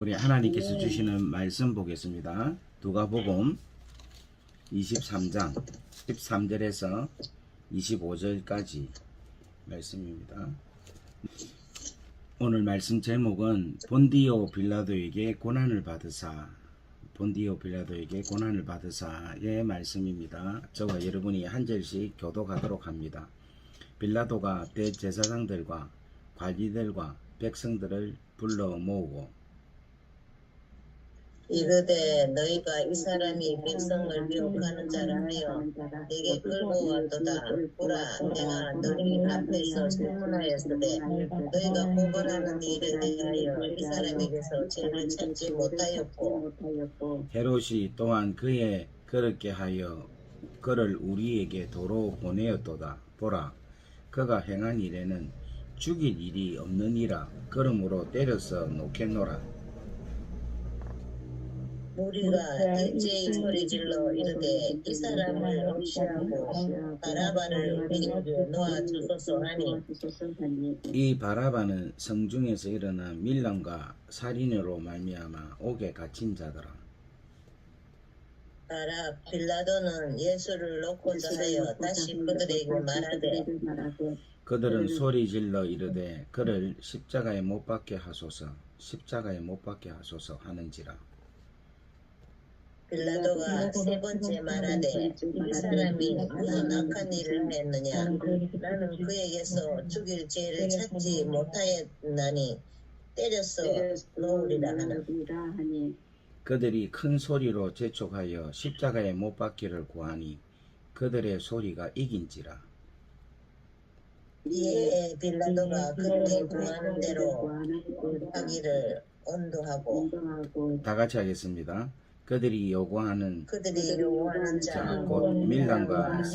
우리 하나님께서 주시는 말씀 보겠습니다. 누가복음 23장 13절에서 25절까지 말씀입니다. 오늘 말씀 제목은 본디오 빌라도에게 고난을 받으사의 말씀입니다. 저와 여러분이 한 절씩 교독하도록 합니다. 빌라도가 대제사장들과 관리들과 백성들을 불러 모으고 이르되 너희가 이 사람이 백성을 미혹하는 자라 하여 내게 끌고 왔도다. 보라, 내가 너희 앞에서 질문하였으되 너희가 고발하는 일에 대하여 이 사람에게서 죄를 찾지 못하였고 헤롯이 또한 그렇게 하여 그를 우리에게 도로 보내었도다. 보라, 그가 행한 일에는 죽일 일이 없느니라. 그러므로 때려서 놓겠노라. 우리가 일제히 소리질러 이르되 이 사람을 없이하고 바라바를 우리에게 놓아주소서 하니 이 바라바는 성중에서 일어난 밀람과 살인으로 말미암아 옥에 갇힌 자더라. 빌라도는 예수를 놓고자 하여 다시 그들에게 말하되 그들은 소리질러 이르되 그를 십자가에 못 박게 하소서 하는지라. 빌라도가 세 번째 말하되 이 사람이 무슨 악한 일을 했느냐? 나는 그에게서 죽일 죄를 찾지 못하였나니 때려서 놓으리라 하니 그들이 큰 소리로 재촉하여 십자가에 못 박기를 구하니 그들의 소리가 이긴지라. 이에 빌라도가 그들이 구하는 대로 하기를 언도하고 다 같이 하겠습니다. 그들이 요구하는 자 곧 밀람과 살인으로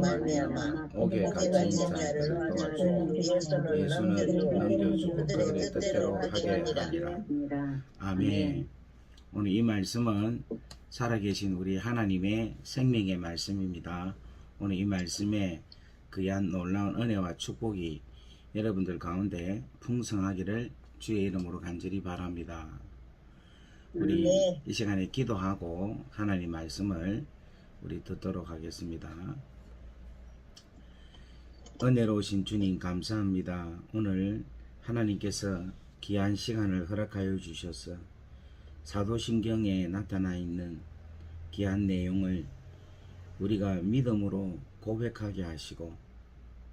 살인으로 말미암아 말미암아 옥에 갇힌 갇힌 자를 자를 도와주고 도와주고 예수는 넘겨주고 그들의 그들의 뜻대로 하게 하리라. 아멘. 오늘 이 말씀은 살아계신 우리 하나님의 생명의 말씀입니다. 오늘 이 말씀에 귀한 놀라운 은혜와 축복이 여러분들 가운데 풍성하기를 주의 이름으로 간절히 바랍니다. 우리 이 시간에 기도하고 하나님 말씀을 우리 듣도록 하겠습니다. 은혜로우신 주님 감사합니다. 오늘 하나님께서 귀한 시간을 허락하여 주셔서 사도신경에 나타나 있는 귀한 내용을 우리가 믿음으로 고백하게 하시고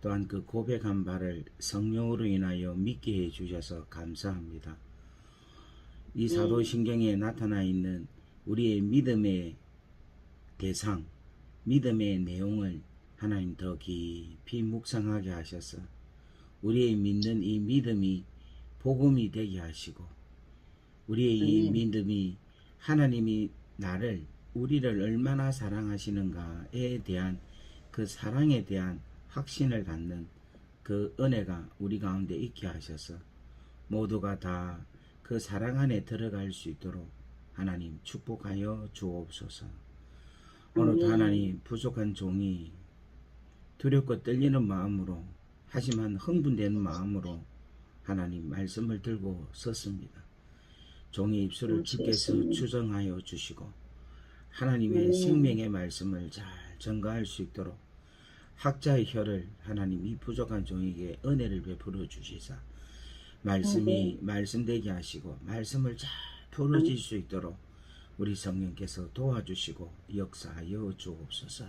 또한 그 고백한 바를 성령으로 인하여 믿게 해 주셔서 감사합니다. 이 사도신경에 나타나 있는 우리의 믿음의 대상, 믿음의 내용을 하나님 더 깊이 묵상하게 하셔서 우리의 믿는 이 믿음이 복음이 되게 하시고 우리의 이 믿음이 하나님이 우리를 얼마나 사랑하시는가에 대한 그 사랑에 대한 확신을 갖는 그 은혜가 우리 가운데 있게 하셔서 모두가 다 그 사랑 안에 들어갈 수 있도록 하나님 축복하여 주옵소서. 오늘도 하나님 부족한 종이 두렵고 떨리는 마음으로 하지만 흥분되는 마음으로 하나님 말씀을 들고 섰습니다. 종의 입술을 주께서 추정하여 주시고 하나님의 생명의 말씀을 잘 전가할 수 있도록 학자의 혀를 하나님 이 부족한 종에게 은혜를 베풀어 주시사 말씀이 말씀되게 하시고 말씀을 잘 풀어질 수 있도록 우리 성령께서 도와주시고 역사하여 주옵소서.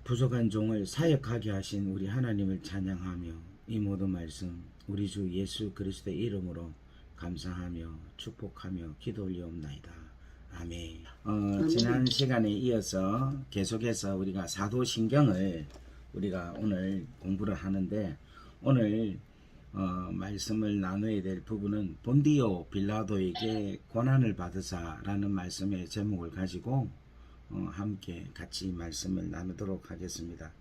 부족한 종을 사역하게 하신 우리 하나님을 찬양하며 이 모든 말씀 우리 주 예수 그리스도의 이름으로 감사하며 축복하며 기도 올리옵나이다. 아멘. 지난 시간에 이어서 계속해서 우리가 사도신경을 우리가 오늘 공부를 하는데 오늘 말씀을 나눠야 될 부분은 본디오 빌라도에게 고난을 받으사라는 말씀의 제목을 가지고 함께 같이 말씀을 나누도록 하겠습니다.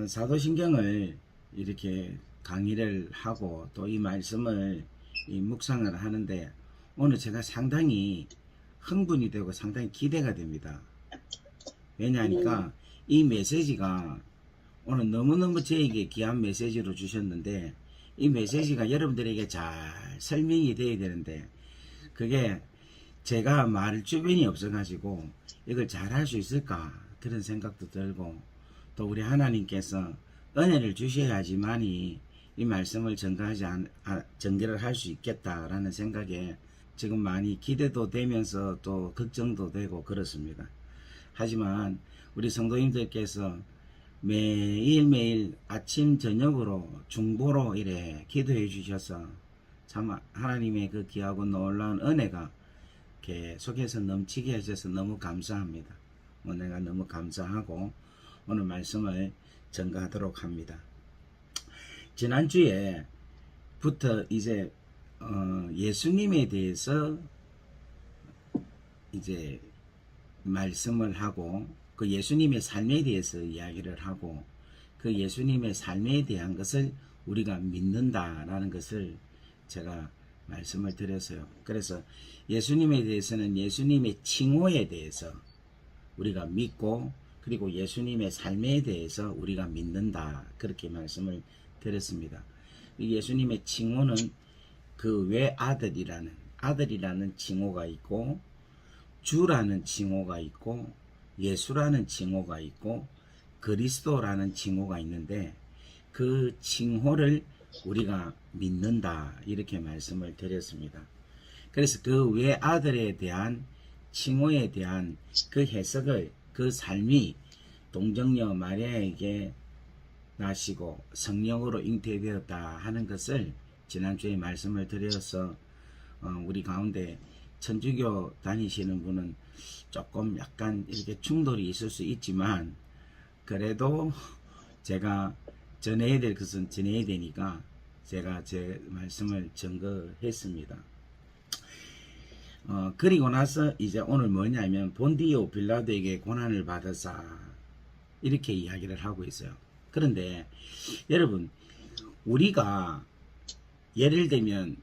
사도신경을 이렇게 강의를 하고 또 이 말씀을 묵상을 하는데 오늘 제가 상당히 흥분이 되고 상당히 기대가 됩니다. 왜냐하니까 이 메시지가 오늘 너무너무 저에게 귀한 메시지로 주셨는데 이 메시지가 여러분들에게 잘 설명이 돼야 되는데 그게 제가 말 주변이 없어가지고 이걸 잘 할 수 있을까 그런 생각도 들고 또 우리 하나님께서 은혜를 주셔야지만이 이 말씀을 전개를 할 수 있겠다라는 생각에 지금 많이 기대도 되면서 또 걱정도 되고 그렇습니다. 하지만 우리 성도님들께서 매일매일 아침 저녁으로 중보로 이래 기도해 주셔서 참 하나님의 그 귀하고 놀라운 은혜가 계속해서 넘치게 하셔서 너무 감사합니다. 내가 너무 감사하고 오늘 말씀을 전가하도록 합니다. 지난주에부터 이제 예수님에 대해서 이제 말씀을 하고 그 예수님의 삶에 대해서 이야기를 하고 그 예수님의 삶에 대한 것을 우리가 믿는다라는 것을 제가 말씀을 드렸어요. 그래서 예수님에 대해서는 예수님의 칭호에 대해서 우리가 믿고 그리고 예수님의 삶에 대해서 우리가 믿는다 그렇게 말씀을 드렸습니다. 예수님의 칭호는 그 아들이라는 칭호가 있고 주라는 칭호가 있고 예수라는 칭호가 있고 그리스도라는 칭호가 있는데 그 칭호를 우리가 믿는다 이렇게 말씀을 드렸습니다. 그래서 그 외아들에 대한 칭호에 대한 그 해석을 그 삶이 동정녀 마리아에게 나시고 성령으로 잉태되었다 하는 것을 지난주에 말씀을 드려서 우리 가운데 천주교 다니시는 분은 조금 약간 이렇게 충돌이 있을 수 있지만 그래도 제가 전해야 될 것은 전해야 되니까 제가 제 말씀을 증거했습니다. 그리고 나서 이제 오늘 뭐냐면 본디오 빌라도에게 고난을 받으사 이렇게 이야기를 하고 있어요. 그런데 여러분 우리가 예를 들면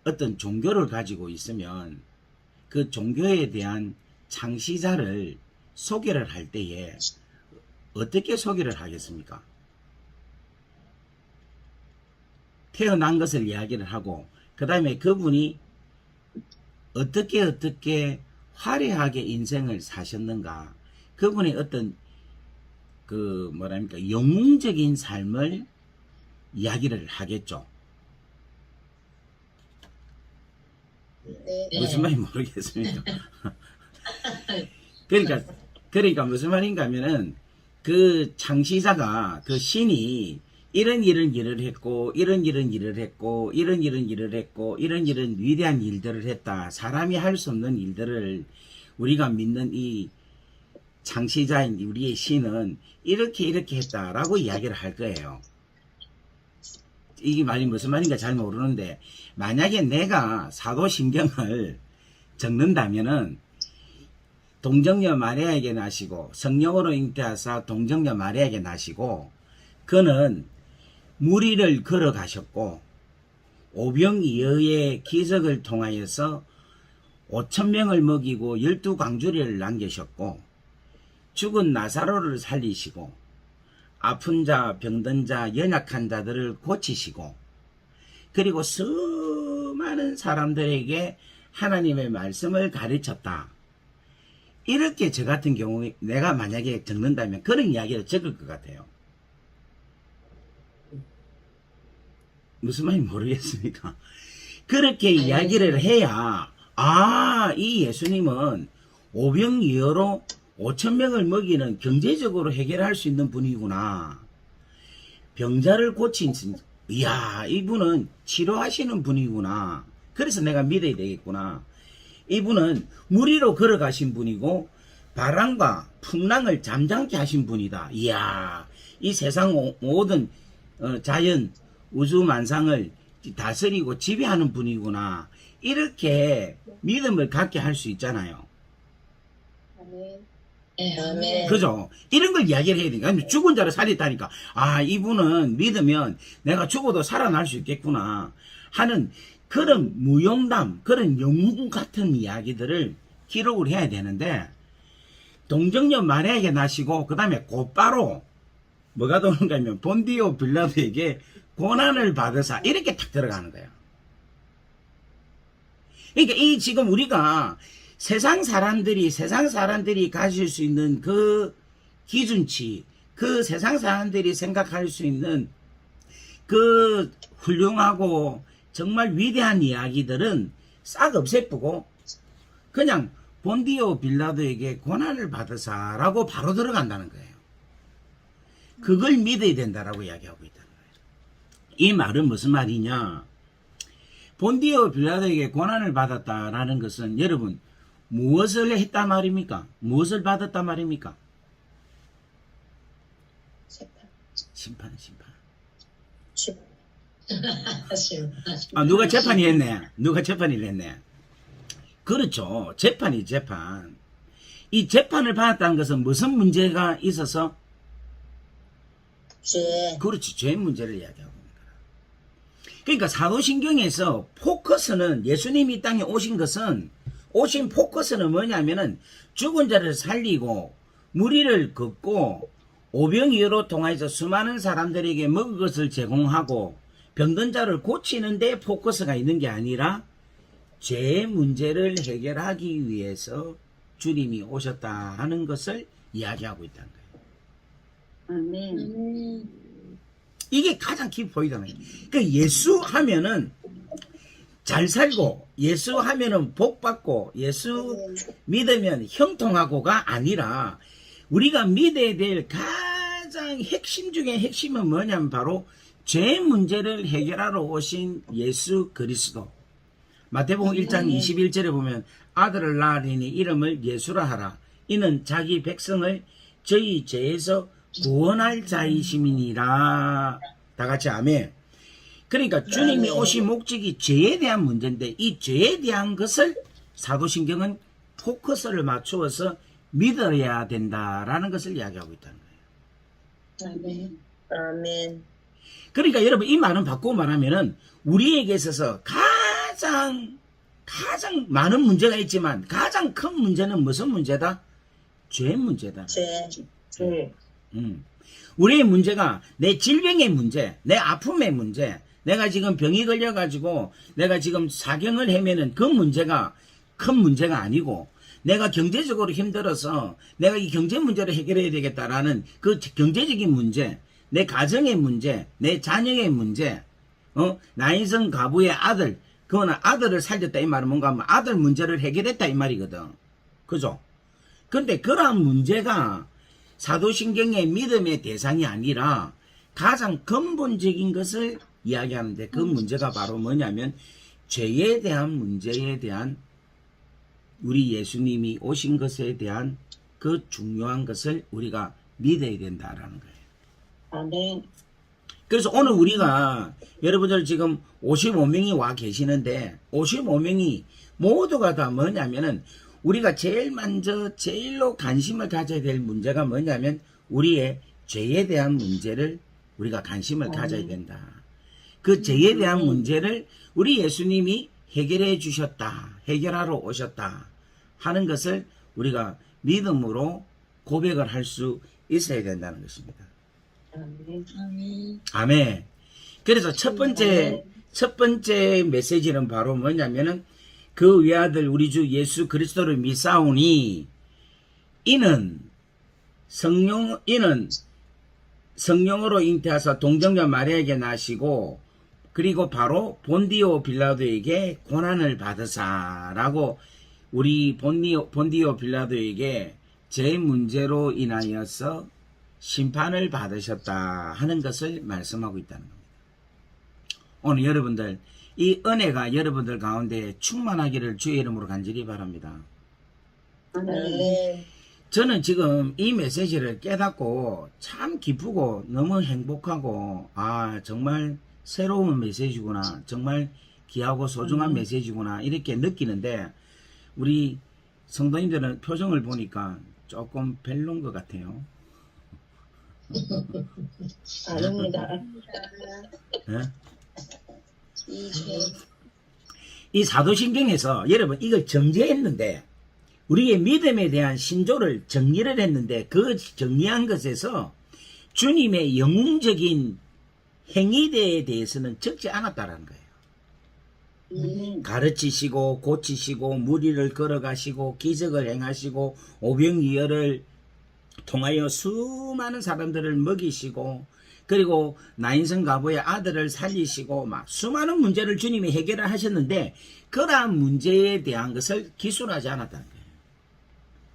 어떤 종교를 가지고 있으면 그 종교에 대한 창시자를 소개를 할 때에 어떻게 소개를 하겠습니까? 태어난 것을 이야기를 하고 그 다음에 그분이 어떻게 화려하게 인생을 사셨는가 그분의 어떤 그 뭐랍니까 영웅적인 삶을 이야기를 하겠죠. 네. 무슨 말인지 모르겠습니까? 그러니까 무슨 말인가 하면은 그 창시자가 그 신이 이런 일을 했고 이런 일을 했고 이런 일을 했고 이런 위대한 일들을 했다. 사람이 할 수 없는 일들을 우리가 믿는 이 창시자인 우리의 신은 이렇게 했다라고 이야기를 할 거예요. 이게 말이 무슨 말인가 잘 모르는데 만약에 내가 사도신경을 적는다면은 동정녀 마리아에게 나시고 성령으로 잉태하사 동정녀 마리아에게 나시고 그는 무리를 걸어가셨고 오병이어의 기적을 통하여서 5,000명을 먹이고 12광주리를 남기셨고 죽은 나사로를 살리시고 아픈 자, 병든 자, 연약한 자들을 고치시고 그리고 수많은 사람들에게 하나님의 말씀을 가르쳤다. 이렇게 저 같은 경우에 내가 만약에 적는다면 그런 이야기를 적을 것 같아요. 무슨 말인지 모르겠습니까? 그렇게 이야기를 해야 이 예수님은 오병이어로 5,000명을 먹이는 경제적으로 해결할 수 있는 분이구나. 병자를 고친 이야 이분은 치료하시는 분이구나. 그래서 내가 믿어야 되겠구나. 이분은 무리로 걸어가신 분이고 바람과 풍랑을 잠잠케 하신 분이다. 이야 이 세상 모든 자연 우주만상을 다스리고 지배하는 분이구나. 이렇게 믿음을 갖게 할 수 있잖아요. 아멘. 그죠? 이런 걸 이야기를 해야 되니까. 죽은 자를 살렸다니까. 이분은 믿으면 내가 죽어도 살아날 수 있겠구나 하는 그런 무용담, 그런 영웅 같은 이야기들을 기록을 해야 되는데 동정녀 마리아에게 나시고 그 다음에 곧바로 뭐가 도는가 하면 본디오 빌라도에게 고난을 받으사 이렇게 탁 들어가는 거예요. 그러니까 이 지금 우리가 세상 사람들이 가질 수 있는 그 기준치, 그 세상 사람들이 생각할 수 있는 그 훌륭하고 정말 위대한 이야기들은 싹 없애쁘고 그냥 본디오 빌라도에게 고난을 받으사라고 바로 들어간다는 거예요. 그걸 믿어야 된다라고 이야기하고 있다는 거예요. 이 말은 무슨 말이냐? 본디오 빌라도에게 고난을 받았다라는 것은 여러분 무엇을 했단 말입니까? 무엇을 받았단 말입니까? 심판. 누가 재판이 했네. 누가 재판을 했네. 그렇죠. 재판. 이 재판을 받았다는 것은 무슨 문제가 있어서? 죄. 그렇지. 죄 문제를 이야기하고 있는 거야. 그러니까 사도신경에서 포커스는 예수님이 이 땅에 오신 포커스는 뭐냐면은 죽은 자를 살리고 무리를 걷고 오병이어로 통해서 수많은 사람들에게 먹을 것을 제공하고 병든 자를 고치는 데 포커스가 있는 게 아니라 죄 문제를 해결하기 위해서 주님이 오셨다 하는 것을 이야기하고 있다는 거예요. 아멘. 이게 가장 깊이 보이잖아요. 그 예수 하면은 잘 살고 예수 하면은 복 받고 예수 믿으면 형통하고가 아니라 우리가 믿어야 될 가장 핵심 중에 핵심은 뭐냐면 바로 죄 문제를 해결하러 오신 예수 그리스도. 마태복음 1장 21절에 보면 아들을 낳으리니 이름을 예수라 하라. 이는 자기 백성을 저희 죄에서 구원할 자이심이니라. 다 같이 아멘. 그러니까 주님이 오신 목적이 죄에 대한 문제인데 이 죄에 대한 것을 사도신경은 포커스를 맞추어서 믿어야 된다라는 것을 이야기하고 있다는 거예요. 아멘. 그러니까 여러분 이 말은 바꾸고 말하면은 우리에게 있어서 가장 많은 문제가 있지만 가장 큰 문제는 무슨 문제다? 죄 문제다. 죄. 우리의 문제가 내 질병의 문제, 내 아픔의 문제, 내가 지금 병이 걸려가지고 내가 지금 사경을 헤매는 그 문제가 큰 문제가 아니고 내가 경제적으로 힘들어서 내가 이 경제 문제를 해결해야 되겠다라는 그 경제적인 문제, 내 가정의 문제, 내 자녀의 문제, 나인성 가부의 아들, 그거는 아들을 살렸다 이 말은 뭔가 하면 아들 문제를 해결했다 이 말이거든. 그죠? 근데 그러한 문제가 사도신경의 믿음의 대상이 아니라 가장 근본적인 것을 이야기하는데 그 문제가 바로 뭐냐면 죄에 대한 문제에 대한 우리 예수님이 오신 것에 대한 그 중요한 것을 우리가 믿어야 된다라는 거예요. 아멘. 그래서 오늘 우리가 여러분들 지금 55명이 와 계시는데 55명이 모두가 다 뭐냐면은 우리가 제일로 관심을 가져야 될 문제가 뭐냐면 우리의 죄에 대한 문제를 우리가 관심을 가져야 된다. 그 죄에 대한 문제를 우리 예수님이 해결해 주셨다. 해결하러 오셨다. 하는 것을 우리가 믿음으로 고백을 할 수 있어야 된다는 것입니다. 아멘. 그래서 첫 번째 메시지는 바로 뭐냐면은 그 외아들 우리 주 예수 그리스도를 믿사오니 이는 성령으로 잉태하사 동정녀 마리아에게 나시고 그리고 바로 본디오 빌라도에게 고난을 받으사라고 우리 본디오 빌라도에게 제 문제로 인하여서 심판을 받으셨다 하는 것을 말씀하고 있다는 겁니다. 오늘 여러분들 이 은혜가 여러분들 가운데 충만하기를 주의 이름으로 간절히 바랍니다. 아멘. 저는 지금 이 메시지를 깨닫고 참 기쁘고 너무 행복하고 정말 새로운 메시지구나, 정말 귀하고 소중한 메시지구나 이렇게 느끼는데 우리 성도님들은 표정을 보니까 조금 별론 것 같아요. 아닙니다. 네? 이 사도신경에서 여러분 이걸 정제했는데 우리의 믿음에 대한 신조를 정리를 했는데 그 정리한 것에서 주님의 영웅적인 행위에 대해서는 적지 않았다라는 거예요. 가르치시고 고치시고 무리를 걸어가시고 기적을 행하시고 오병이어를 통하여 수많은 사람들을 먹이시고 그리고 나인성 가부의 아들을 살리시고 막 수많은 문제를 주님이 해결을 하셨는데 그러한 문제에 대한 것을 기술하지 않았다는 거예요.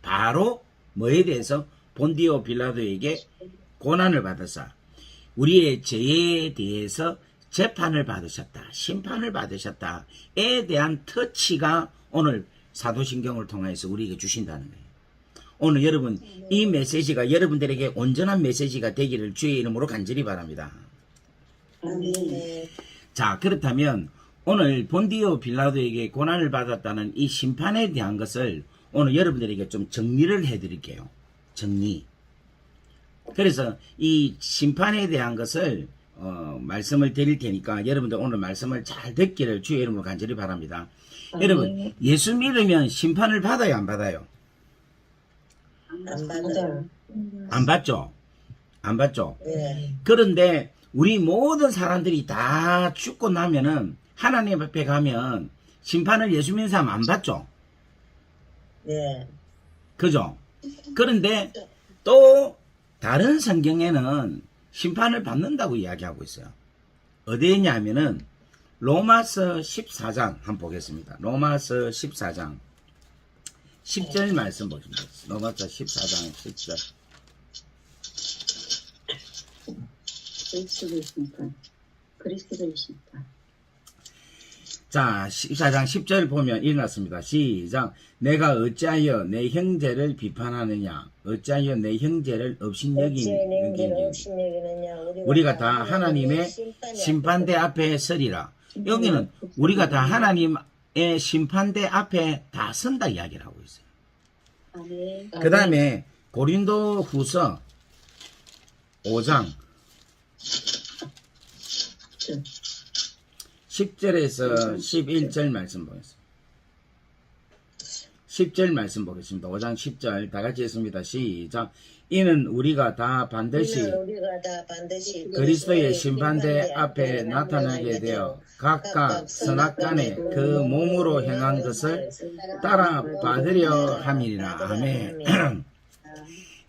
바로 뭐에 대해서 본디오 빌라도에게 고난을 받으사 우리의 죄에 대해서 재판을 받으셨다. 심판을 받으셨다에 대한 터치가 오늘 사도신경을 통해서 우리에게 주신다는 거예요. 오늘 여러분 이 메시지가 여러분들에게 온전한 메시지가 되기를 주의 이름으로 간절히 바랍니다. 자, 그렇다면 오늘 본디오 빌라도에게 고난을 받았다는 이 심판에 대한 것을 오늘 여러분들에게 좀 정리를 해드릴게요. 정리. 그래서 이 심판에 대한 것을 말씀을 드릴 테니까 여러분들 오늘 말씀을 잘 듣기를 주의 이름으로 간절히 바랍니다. 여러분 예수 믿으면 심판을 받아요 안 받아요? 안 받아요. 안 받죠? 안 받죠? 네. 그런데 우리 모든 사람들이 다 죽고 나면은 하나님 앞에 가면 심판을 예수 믿는 사람 안 받죠? 네. 그죠? 그런데 또 다른 성경에는 심판을 받는다고 이야기하고 있어요. 어디에 있냐면은 로마서 14장 한번 보겠습니다. 로마서 14장 10절 말씀 보겠습니다. 로마서 14장 10절. 그리스도의 심판. 자, 14장 10절 보면 일어났습니다. 시작. 내가 어찌하여 내 형제를 비판하느냐? 어찌하여 내 형제를 업신여기느냐? 우리가 다 하나님의 심판대 앞에 서리라. 여기는 우리가 다 하나님의 심판대 앞에 다 선다 이야기를 하고 있어요. 그 다음에 고린도 후서 5장 10절에서 11절 말씀 보겠습니다. 10절 말씀 보겠습니다. 5장 10절 다 같이 했습니다. 시작. 이는 우리가 다 반드시 그리스도의 심판대 앞에 나타나게 되어 각각 선악간에 그 몸으로 행한 것을 따라 받으려 함이니라. 아멘.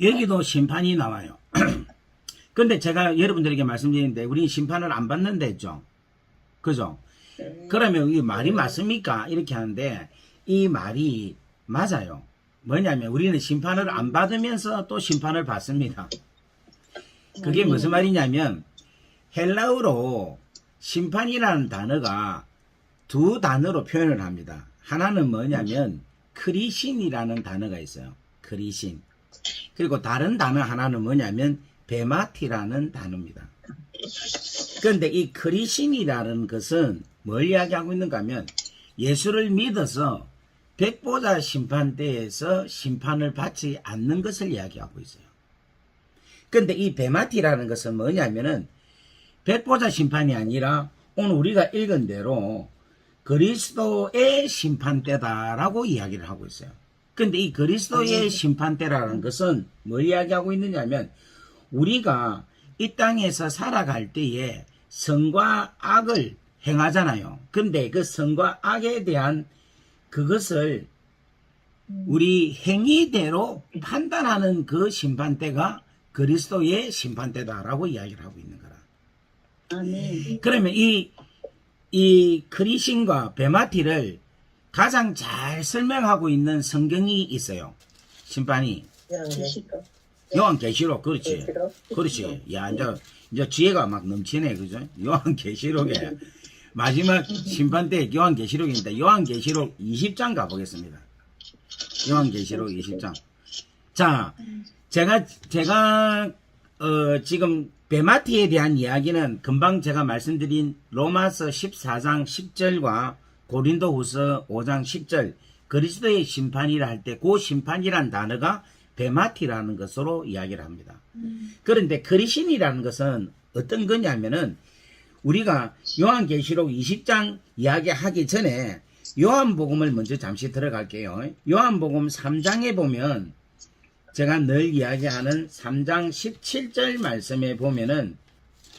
여기도 심판이 나와요. 근데 제가 여러분들에게 말씀드리는데 우리는 심판을 안 받는다 했죠. 그죠? 그러면 이 말이 맞습니까? 이렇게 하는데 이 말이 맞아요. 뭐냐면 우리는 심판을 안 받으면서 또 심판을 받습니다. 그게 무슨 말이냐면 헬라어로 심판이라는 단어가 두 단어로 표현을 합니다. 하나는 뭐냐면 크리신이라는 단어가 있어요. 크리신. 그리고 다른 단어 하나는 뭐냐면 베마티라는 단어입니다. 그런데 이 크리신이라는 것은 뭘 이야기하고 있는가 하면 예수를 믿어서 백보자 심판대에서 심판을 받지 않는 것을 이야기하고 있어요. 그런데 이 베마티라는 것은 뭐냐면은 백보자 심판이 아니라 오늘 우리가 읽은 대로 그리스도의 심판대다라고 이야기를 하고 있어요. 그런데 이 그리스도의 심판대라는 것은 뭘 이야기하고 있느냐면 우리가 이 땅에서 살아갈 때에 선과 악을 행하잖아요. 근데 그 선과 악에 대한 그것을 우리 행위대로 판단하는 그 심판대가 그리스도의 심판대다라고 이야기를 하고 있는 거라. 아멘. 그러면 이 크리신과 베마티를 가장 잘 설명하고 있는 성경이 있어요. 심판이. 요한계시록, 그렇지. 그렇지. 야, 이제 지혜가 막 넘치네, 그죠? 요한계시록에 마지막 심판 때 요한계시록입니다. 요한계시록 20장 가보겠습니다. 요한계시록 20장. 자, 제가 지금 베마티에 대한 이야기는 금방 제가 말씀드린 로마서 14장 10절과 고린도후서 5장 10절 그리스도의 심판이라 할 때 그 심판이란 단어가 베마티라는 것으로 이야기를 합니다. 그런데 크리신이라는 것은 어떤 거냐면은 우리가 요한계시록 20장 이야기하기 전에 요한복음을 먼저 잠시 들어갈게요. 요한복음 3장에 보면 제가 늘 이야기하는 3장 17절 말씀에 보면은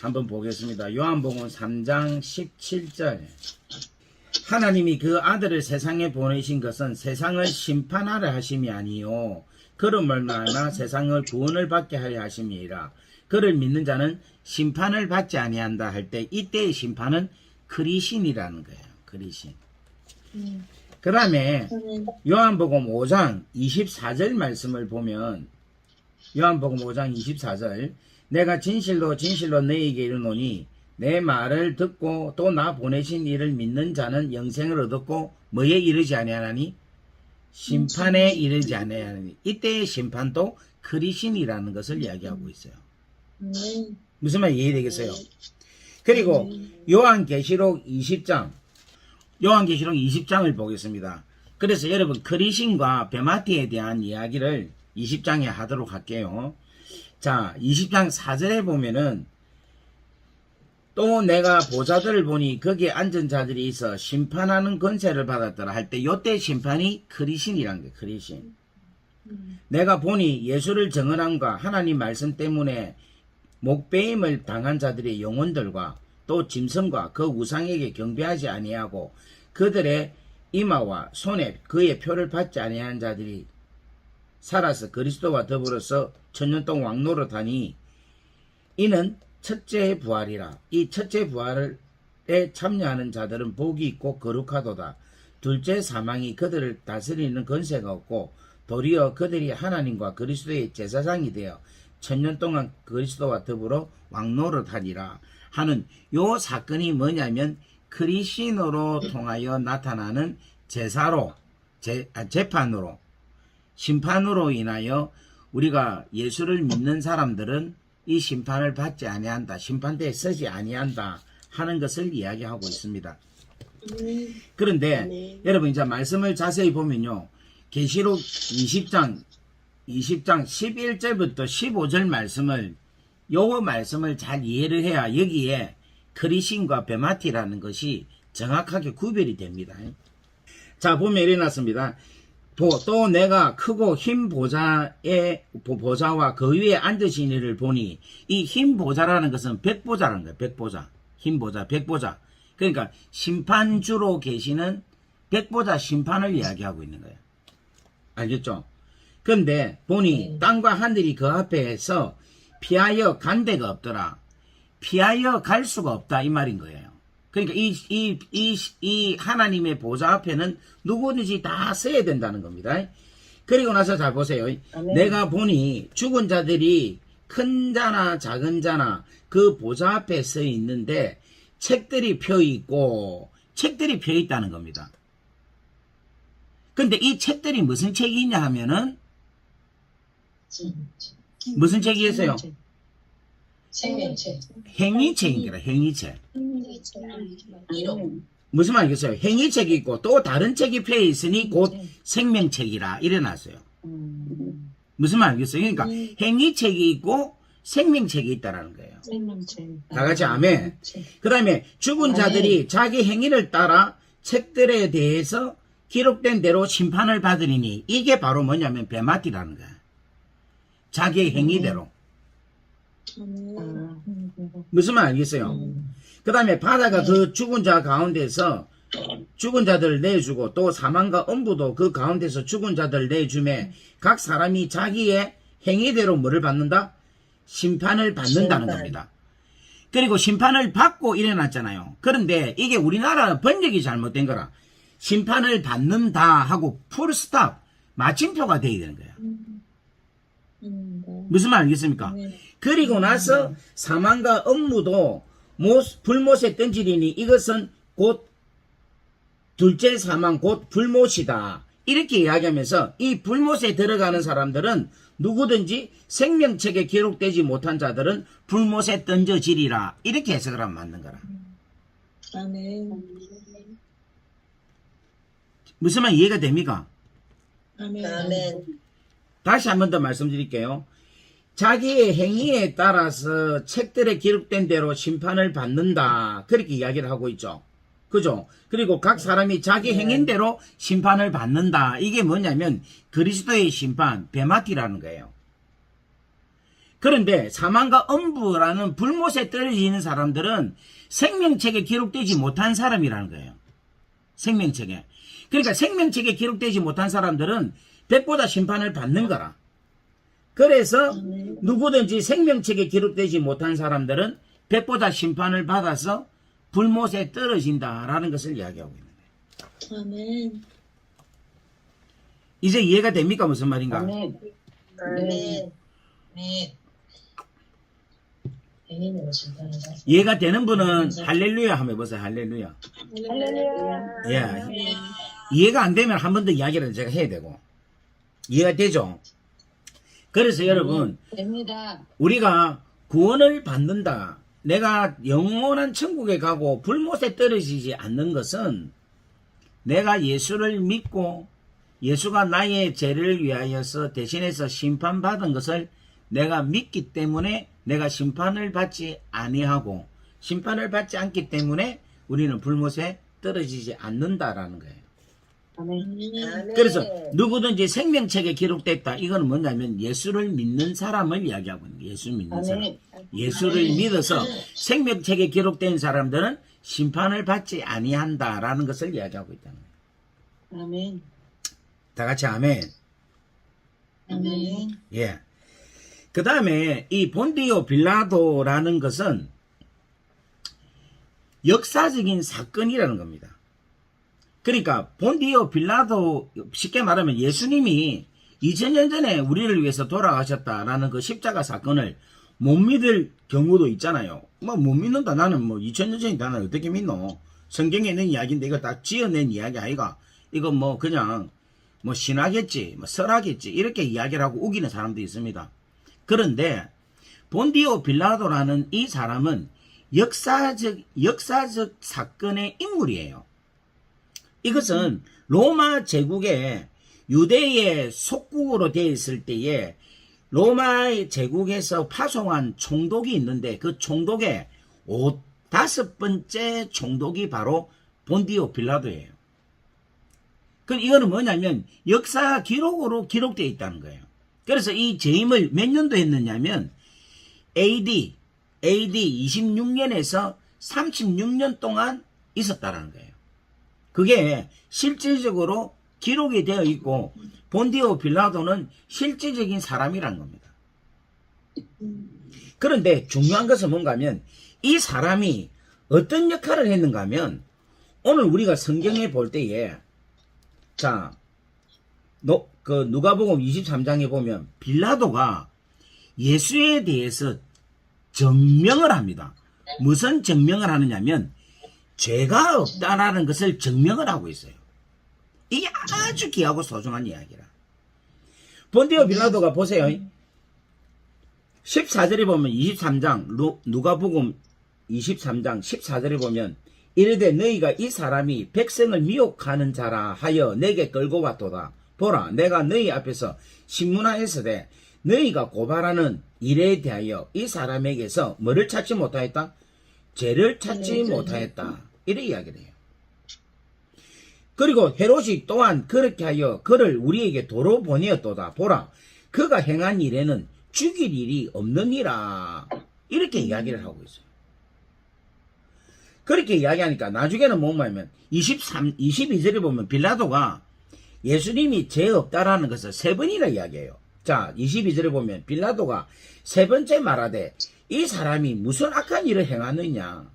한번 보겠습니다. 요한복음 3장 17절. 하나님이 그 아들을 세상에 보내신 것은 세상을 심판하려 하심이 아니요 그런 얼마나 세상을 구원을 받게 하려 하심이라. 그를 믿는 자는 심판을 받지 아니한다 할 때 이때의 심판은 그리신이라는 거예요. 그리신. 그 다음에 요한복음 5장 24절 말씀을 보면 요한복음 5장 24절 내가 진실로 진실로 너희에게 이르노니 내 말을 듣고 또 나 보내신 이를 믿는 자는 영생을 얻었고 뭐에 이르지 아니하나니 심판에 이르지 아니하나니 이때의 심판도 그리신이라는 것을 이야기하고 있어요. 무슨 말 이해되겠어요? 그리고 요한계시록 20장 요한계시록 20장을 보겠습니다. 그래서 여러분 그리신과 베마티에 대한 이야기를 20장에 하도록 할게요. 자 20장 4절에 보면은 또 내가 보좌들을 보니 거기에 앉은 자들이 있어 심판하는 권세를 받았더라 할 때 요때 심판이 그리신이란 게 그리신. 내가 보니 예수를 정언함과 하나님 말씀 때문에 목배임을 당한 자들의 영혼들과 또 짐승과 그 우상에게 경배하지 아니하고 그들의 이마와 손에 그의 표를 받지 아니하는 자들이 살아서 그리스도와 더불어서 천년 동안 왕노릇하니 이는 첫째의 부활이라. 이 첫째 부활에 참여하는 자들은 복이 있고 거룩하도다. 둘째 사망이 그들을 다스리는 권세가 없고 도리어 그들이 하나님과 그리스도의 제사장이 되어 천년 동안 그리스도와 더불어 왕노릇하리라 하는 요 사건이 뭐냐면 그리신으로 통하여 나타나는 제사로 재판으로 심판으로 인하여 우리가 예수를 믿는 사람들은 이 심판을 받지 아니한다. 심판대에 서지 아니한다 하는 것을 이야기하고 있습니다. 그런데 여러분 이제 말씀을 자세히 보면요. 계시록 20장 11절부터 15절 말씀을 요 말씀을 잘 이해를 해야 여기에 그리신과 베마티라는 것이 정확하게 구별이 됩니다. 자 보면 이래 놨습니다. 또 내가 크고 흰 보좌와 그 위에 앉으신 이를 보니 이 흰 보좌라는 것은 백보좌라는 거예요. 백보좌. 흰 보좌, 백보좌. 그러니까 심판주로 계시는 백보좌 심판을 이야기하고 있는 거예요. 알겠죠? 그런데 보니 땅과 하늘이 그 앞에서 피하여 간 데가 없더라. 피하여 갈 수가 없다 이 말인 거예요. 그러니까 이 하나님의 보좌 앞에는 누구든지 다 서야 된다는 겁니다. 그리고 나서 잘 보세요. 내가 보니 죽은 자들이 큰 자나 작은 자나 그 보좌 앞에 서 있는데 책들이 펴 있고 책들이 펴 있다는 겁니다. 근데 이 책들이 무슨 책이냐 하면은 무슨 책이었어요? 생명책. 행위책입니다. 행위책. 이름. 무슨 말이겠어요? 행위책이 있고 또 다른 책이 펴 있으니 곧 생명책이라 이래놨어요. 무슨 말이겠어요? 그러니까 행위책이 있고 생명책이 있다라는 거예요. 다 같이 아멘. 그 다음에 죽은 자들이 자기 행위를 따라 책들에 대해서 기록된 대로 심판을 받으리니 이게 바로 뭐냐면 베마티라는 거예요. 자기의 행위대로. 무슨 말 알겠어요? 그 다음에 바다가 그 죽은 자 가운데서 죽은 자들을 내주고 또 사망과 엄부도 그 가운데서 죽은 자들을 내주매 각 사람이 자기의 행위대로 뭐를 받는다? 심판을 받는다는 겁니다. 그리고 심판을 받고 일어났잖아요. 그런데 이게 우리나라 번역이 잘못된 거라. 심판을 받는다 하고 풀스탑 마침표가 돼야 되는 거예요. 무슨 말 알겠습니까? 그리고 나서 사망과 엄무도 불못에 던지리니 이것은 곧 둘째 사망 곧 불못이다. 이렇게 이야기하면서 이 불못에 들어가는 사람들은 누구든지 생명책에 기록되지 못한 자들은 불못에 던져지리라. 이렇게 해석을 하면 맞는 거라. 아멘. 무슨 말 이해가 됩니까? 아멘. 다시 한 번 더 말씀드릴게요. 자기의 행위에 따라서 책들에 기록된 대로 심판을 받는다. 그렇게 이야기를 하고 있죠. 그죠? 그리고 각 사람이 자기 행위대로 심판을 받는다. 이게 뭐냐면 그리스도의 심판, 베마티라는 거예요. 그런데 사망과 엄부라는 불못에 떨어지는 사람들은 생명책에 기록되지 못한 사람이라는 거예요. 생명책에. 그러니까 생명책에 기록되지 못한 사람들은 백보다 심판을 받는 거라. 그래서 누구든지 생명책에 기록되지 못한 사람들은 백보다 심판을 받아서 불못에 떨어진다라는 것을 이야기하고 있는 거예요. 아멘. 이제 이해가 됩니까? 무슨 말인가? 아멘. 아멘. 이해가 되는 분은 할렐루야 한번 해보세요. 할렐루야. 예. 이해가 안 되면 한 번 더 이야기를 제가 해야 되고. 이해가 되죠? 그래서 여러분, 됩니다. 우리가 구원을 받는다. 내가 영원한 천국에 가고 불못에 떨어지지 않는 것은 내가 예수를 믿고 예수가 나의 죄를 위하여서 대신해서 심판받은 것을 내가 믿기 때문에 내가 심판을 받지 아니하고 심판을 받지 않기 때문에 우리는 불못에 떨어지지 않는다라는 거예요. 아멘. 아멘. 그래서 누구든지 생명책에 기록됐다. 이거는 뭐냐면 예수를 믿는 사람을 이야기하고 있는 거예요. 예수 믿는 사람. 아멘. 예수를 믿어서 생명책에 기록된 사람들은 심판을 받지 아니한다라는 것을 이야기하고 있다는 거예요. 아멘. 다 같이 아멘. 아멘. 예. 그 다음에 이 본디오 빌라도라는 것은 역사적인 사건이라는 겁니다. 그러니까 본디오 빌라도 쉽게 말하면 예수님이 2000년 전에 우리를 위해서 돌아가셨다라는 그 십자가 사건을 못 믿을 경우도 있잖아요. 뭐 못 믿는다. 나는 뭐 2000년 전이다. 나는 어떻게 믿노? 성경에 있는 이야기인데 이거 다 지어낸 이야기 아이가? 이거 뭐 그냥 뭐 신하겠지, 뭐 설하겠지 이렇게 이야기를 하고 우기는 사람도 있습니다. 그런데 본디오 빌라도라는 이 사람은 역사적 사건의 인물이에요. 이것은 로마 제국의 유대의 속국으로 되어 있을 때에 로마 제국에서 파송한 총독이 있는데 그 총독의 5번째 총독이 바로 본디오 빌라도예요. 그럼 이거는 뭐냐면 역사 기록으로 기록되어 있다는 거예요. 그래서 이 재임을 몇 년도 했느냐면 AD 26년에서 36년 동안 있었다는 거예요. 그게 실질적으로 기록이 되어 있고 본디오 빌라도는 실질적인 사람이라는 겁니다. 그런데 중요한 것은 뭔가 하면 이 사람이 어떤 역할을 했는가 하면 오늘 우리가 성경에 볼 때에 자, 그 누가복음 23장에 보면 빌라도가 예수에 대해서 증명을 합니다. 무슨 증명을 하느냐면 죄가 없다라는 것을 증명을 하고 있어요. 이게 아주 귀하고 소중한 이야기라. 본디오 빌라도가 보세요. 14절에 보면 23장 누가복음 23장 14절에 보면 이르되 너희가 이 사람이 백성을 미혹하는 자라 하여 내게 끌고 왔도다. 보라 내가 너희 앞에서 신문하였으되 너희가 고발하는 일에 대하여 이 사람에게서 뭐를 찾지 못하였다? 죄를 찾지 못하였다. 이래 이야기를 해요. 그리고 헤롯이 또한 그렇게 하여 그를 우리에게 도로 보내었도다. 보라 그가 행한 일에는 죽일 일이 없느니라. 이렇게 이야기를 하고 있어요. 그렇게 이야기하니까 나중에는 뭐냐면 22절에 보면 빌라도가 예수님이 죄 없다라는 것을 3번이나 이야기해요. 자 22절에 보면 빌라도가 3번째 말하되 이 사람이 무슨 악한 일을 행하느냐.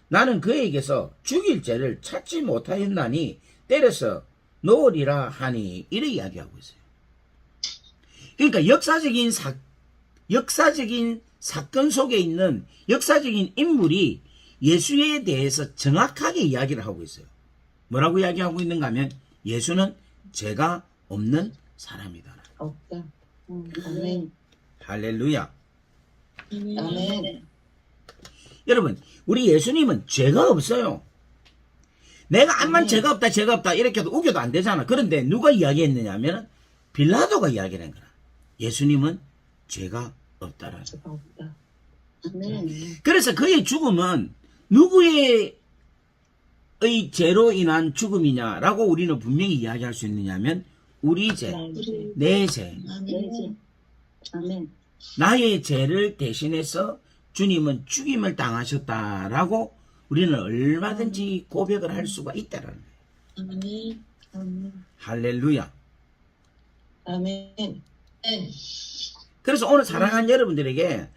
나는 그에게서 죽일 죄를 찾지 못하였나니 때려서 놓으리라 하니 이렇게 이야기하고 있어요. 그러니까 역사적인 사건 속에 있는 역사적인 인물이 예수에 대해서 정확하게 이야기를 하고 있어요. 뭐라고 이야기하고 있는가 하면 예수는 죄가 없는 사람이다. 없다. 아멘. 할렐루야. 아멘. 여러분 우리 예수님은 죄가 없어요. 내가 암만 죄가 없다 이렇게 해도 우겨도 안 되잖아. 그런데 누가 이야기했느냐 하면 빌라도가 이야기를 한 거라. 예수님은 죄가 없다라는. 없다. 아멘. 그래서 그의 죽음은 누구의 죄로 인한 죽음이냐라고 우리는 분명히 이야기할 수 있느냐면 우리 죄, 내 죄. 아멘. 아멘. 나의 죄를 대신해서 주님은 죽임을 당하셨다라고 우리는 얼마든지 고백을 할 수가 있다라는 거예요. 아멘. 아멘. 할렐루야. 아멘. 그래서 오늘 사랑하는 여러분들에게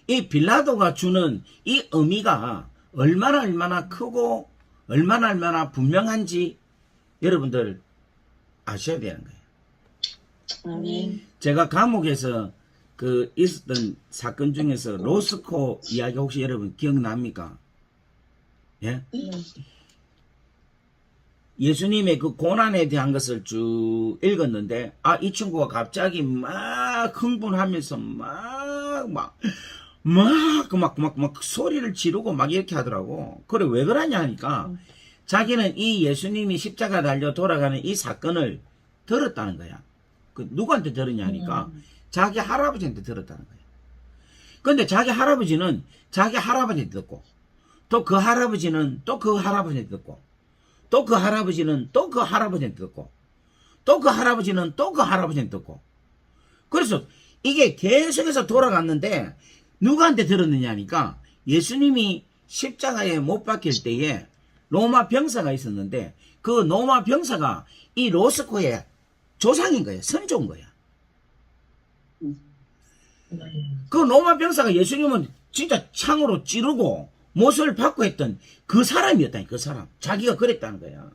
이 빌라도가 주는 이 의미가 얼마나 크고 얼마나 분명한지 여러분들 아셔야 되는 거예요. 아멘. 제가 감옥에서 그 있었던 사건 중에서 로스코 이야기 혹시 여러분 기억납니까? 예? 예수님의 그 고난에 대한 것을 쭉 읽었는데, 이 친구가 갑자기 막 흥분하면서 막 소리를 지르고 막 이렇게 하더라고. 그래, 왜 그러냐 하니까, 자기는 이 예수님이 십자가 달려 돌아가는 이 사건을 들었다는 거야. 그 누구한테 들었냐 하니까, 자기 할아버지한테 들었다는 거야. 근데 자기 할아버지는 자기 할아버지한테 듣고, 또 그 할아버지는 또 그 할아버지한테 듣고, 또 그 할아버지는 또 그 할아버지한테 듣고, 또 그 할아버지는 또 그 할아버지한테 듣고. 그래서 이게 계속해서 돌아갔는데 누구한테 들었느냐 하니까 예수님이 십자가에 못 박힐 때에 로마 병사가 있었는데 그 로마 병사가 이 로스코의 조상인 거야. 선조인 거야. 그 로마 병사가 예수님은 진짜 창으로 찌르고 못을 받고 했던 그 사람이었다니, 그 사람. 자기가 그랬다는 거야.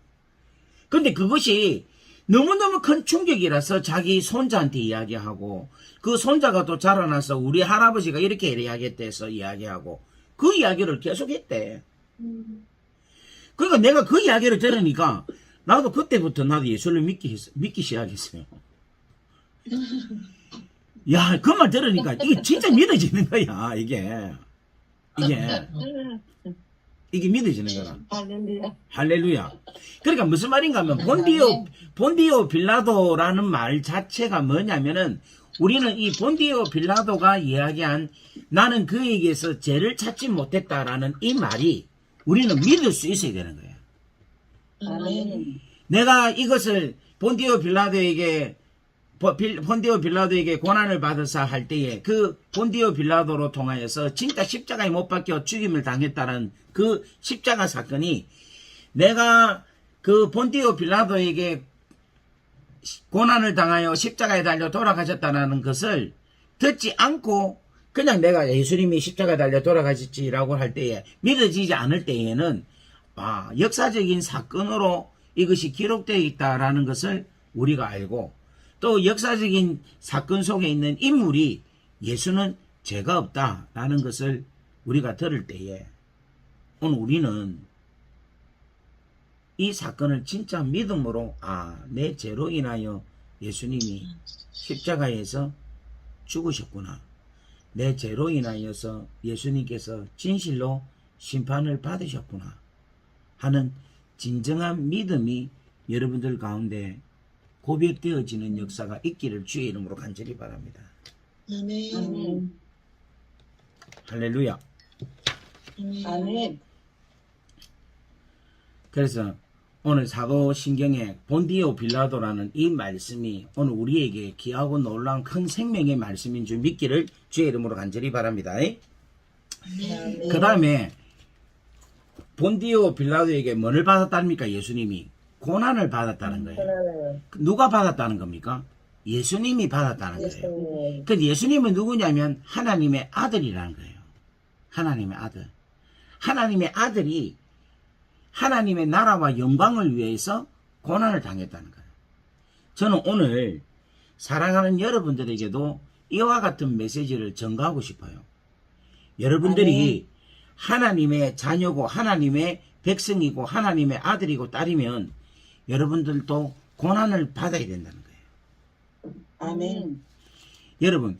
근데 그것이 너무너무 큰 충격이라서 자기 손자한테 이야기하고, 그 손자가 또 자라나서 우리 할아버지가 이렇게 이야기했대 해서 이야기하고, 그 이야기를 계속 했대. 그러니까 내가 그 이야기를 들으니까, 나도 그때부터 나도 예수를 믿기 시작했어요. 야, 그 말 들으니까 이게 진짜 믿어지는 거야, 이게 믿어지는 거라. 할렐루야. 할렐루야. 그러니까 무슨 말인가 하면 본디오 빌라도라는 말 자체가 뭐냐면은 우리는 이 본디오 빌라도가 이야기한 나는 그에게서 죄를 찾지 못했다라는 이 말이 우리는 믿을 수 있어야 되는 거예요. 아멘. 내가 이것을 본디오 빌라도에게 고난을 받으사 할 때에 그 본디오 빌라도로 통하여서 진짜 십자가에 못 박혀 죽임을 당했다는 그 십자가 사건이 내가 그 본디오 빌라도에게 고난을 당하여 십자가에 달려 돌아가셨다는 것을 듣지 않고 그냥 내가 예수님이 십자가에 달려 돌아가셨지라고 할 때에 믿어지지 않을 때에는 역사적인 사건으로 이것이 기록되어 있다라는 것을 우리가 알고 또 역사적인 사건 속에 있는 인물이 예수는 죄가 없다라는 것을 우리가 들을 때에 오늘 우리는 이 사건을 진짜 믿음으로 내 죄로 인하여 예수님이 십자가에서 죽으셨구나. 내 죄로 인하여서 예수님께서 진실로 심판을 받으셨구나 하는 진정한 믿음이 여러분들 가운데 고백되어지는 역사가 있기를 주의 이름으로 간절히 바랍니다. 아멘. 아멘. 할렐루야. 아멘. 그래서 오늘 사도신경에 본디오 빌라도라는 이 말씀이 오늘 우리에게 귀하고 놀라운 큰 생명의 말씀인 줄 믿기를 주의 이름으로 간절히 바랍니다. 그 다음에 본디오 빌라도에게 뭐를 받았답니까? 예수님이 고난을 받았다는 거예요. 누가 받았다는 겁니까? 예수님이 받았다는 거예요. 그 예수님은 누구냐면 하나님의 아들이라는 거예요. 하나님의 아들. 하나님의 아들이 하나님의 나라와 영광을 위해서 고난을 당했다는 거예요. 저는 오늘 사랑하는 여러분들에게도 이와 같은 메시지를 전가하고 싶어요. 여러분들이 하나님의 자녀고 하나님의 백성이고 하나님의 아들이고 딸이면 여러분들도 고난을 받아야 된다는 거예요. 아멘. 여러분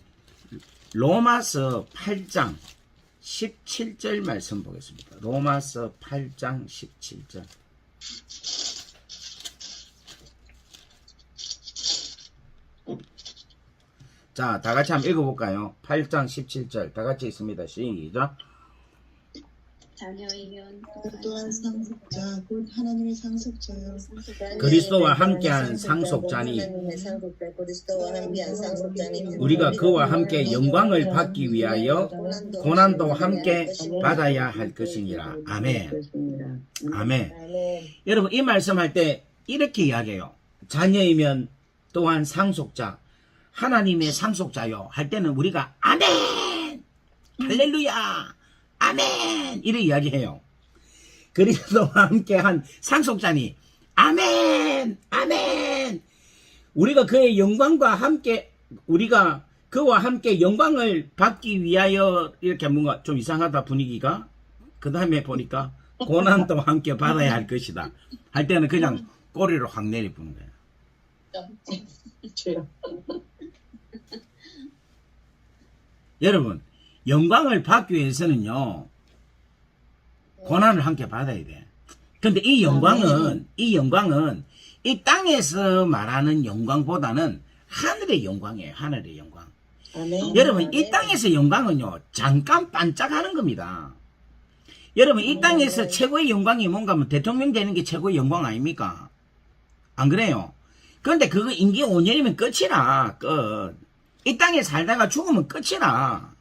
로마서 8장 17절 말씀 보겠습니다. 로마서 8장 17절. 자, 다 같이 한번 읽어볼까요? 8장 17절 다 같이 있습니다. 시작. 자녀이면 또한 상속자 곧 하나님의 상속자요 그리스도와 함께한 상속자니 하나님의 상속자 그리스도와 함께한 상속자니 우리가 그와 함께 영광을 받기 위하여 고난도 함께 받아야 할 것이니라. 아멘. 아멘. 아멘. 여러분 이 말씀할 때 이렇게 이야기해요. 자녀이면 또한 상속자, 하나님의 상속자요 할 때는 우리가 아멘, 할렐루야, 아멘 이렇게 이야기해요. 그리스도와 함께한 상속자니 아멘, 아멘. 우리가 그의 영광과 함께 우리가 그와 함께 영광을 받기 위하여 이렇게 뭔가 좀 이상하다 분위기가. 그 다음에 보니까 고난도 함께 받아야 할 것이다 할 때는 그냥 꼬리를 확 내리부는 거예요. 여러분 영광을 받기 위해서는요 고난을 함께 받아야 돼. 근데 이 영광은 이 땅에서 말하는 영광보다는 하늘의 영광이에요. 하늘의 영광. 아멘. 여러분 이 땅에서 영광은요 잠깐 반짝하는 겁니다. 여러분 이 땅에서 최고의 영광이 뭔가 하면 대통령 되는 게 최고의 영광 아닙니까? 안 그래요? 그런데 그거 임기 5년이면 끝이라. 끝. 이 땅에 살다가 죽으면 끝이라.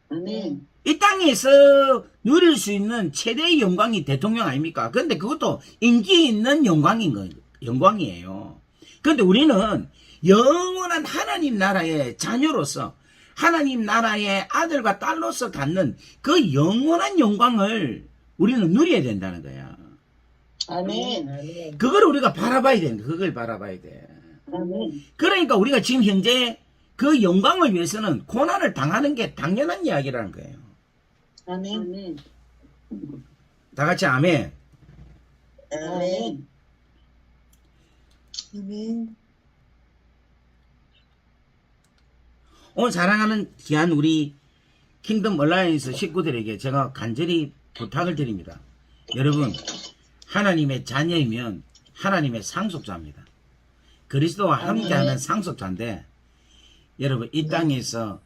아멘. 이 땅에서 누릴 수 있는 최대의 영광이 대통령 아닙니까? 그런데 그것도 임기 있는 영광이에요. 그런데 우리는 영원한 하나님 나라의 자녀로서 하나님 나라의 아들과 딸로서 갖는 그 영원한 영광을 우리는 누려야 된다는 거야. 아멘. 아멘. 그걸 우리가 바라봐야 돼. 그걸 바라봐야 돼. 아멘. 그러니까 우리가 지금 현재 그 영광을 위해서는 고난을 당하는 게 당연한 이야기라는 거예요. 아멘. 다 같이 아멘. 아멘. 아멘 오늘 사랑하는 귀한 우리 킹덤 얼라이언스 식구들에게 제가 간절히 부탁을 드립니다. 여러분 하나님의 자녀이면 하나님의 상속자입니다. 그리스도와 함께하는 상속자인데 여러분 이 땅에서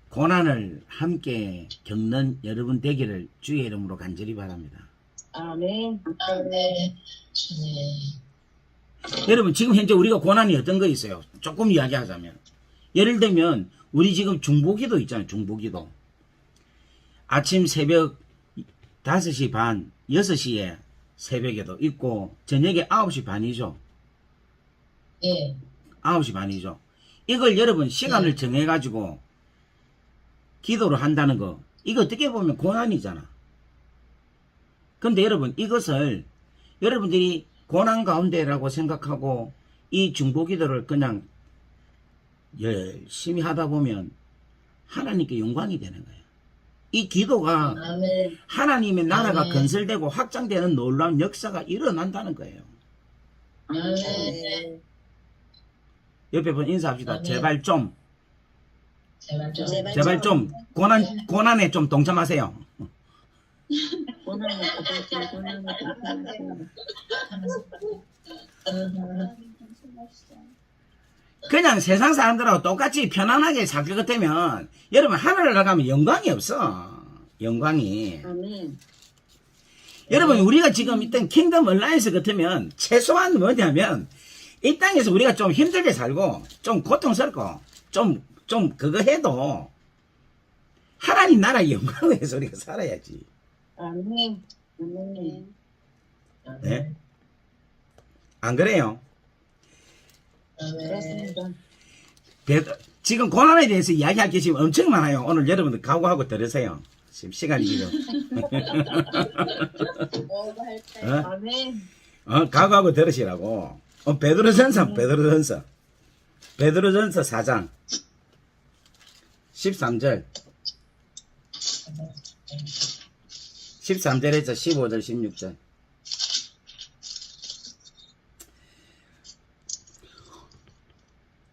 고난을 함께 겪는 여러분 되기를 주의 이름으로 간절히 바랍니다. 아멘. 아멘. 여러분 지금 현재 우리가 고난이 어떤 거 있어요? 조금 이야기하자면 예를 들면 우리 지금 중보기도 있잖아요. 중보기도 아침 새벽 5시 반 6시에 새벽에도 있고 저녁에 9시 반이죠. 예. 9시 반이죠. 이걸 여러분 시간을 정해가지고 기도를 한다는 거 이거 어떻게 보면 고난이잖아. 근데 여러분 이것을 여러분들이 고난 가운데라고 생각하고 이 중보기도를 그냥 열심히 하다 보면 하나님께 영광이 되는 거예요. 이 기도가 아멘. 하나님의 나라가 아멘. 건설되고 확장되는 놀라운 역사가 일어난다는 거예요. 아멘. 옆에 분 인사합시다. 아멘. 제발 좀 제발 좀. 고난에 좀 동참하세요. 고난을 받으세요. 고난을 받으세요. 그냥 세상 사람들하고 똑같이 편안하게 살 것 같으면 여러분 하늘을 나가면 영광이 없어. 영광이. 아멘. 여러분 우리가 지금 있던 킹덤 얼라이언스 같으면 최소한 뭐냐면 이 땅에서 우리가 좀 힘들게 살고 좀 고통스럽고 좀 그거 해도 하나님 나라의 영광을 위해서 우리가 살아야지. 아멘. 아멘. 네? 안 그래요? 그렇습니다. 지금 고난에 대해서 이야기할 게 지금 엄청 많아요. 오늘 여러분들 각오하고 들으세요. 지금 시간이 지금 아멘. 각오하고 들으시라고. 베드로전서 4장 13절 13절에서 15절 16절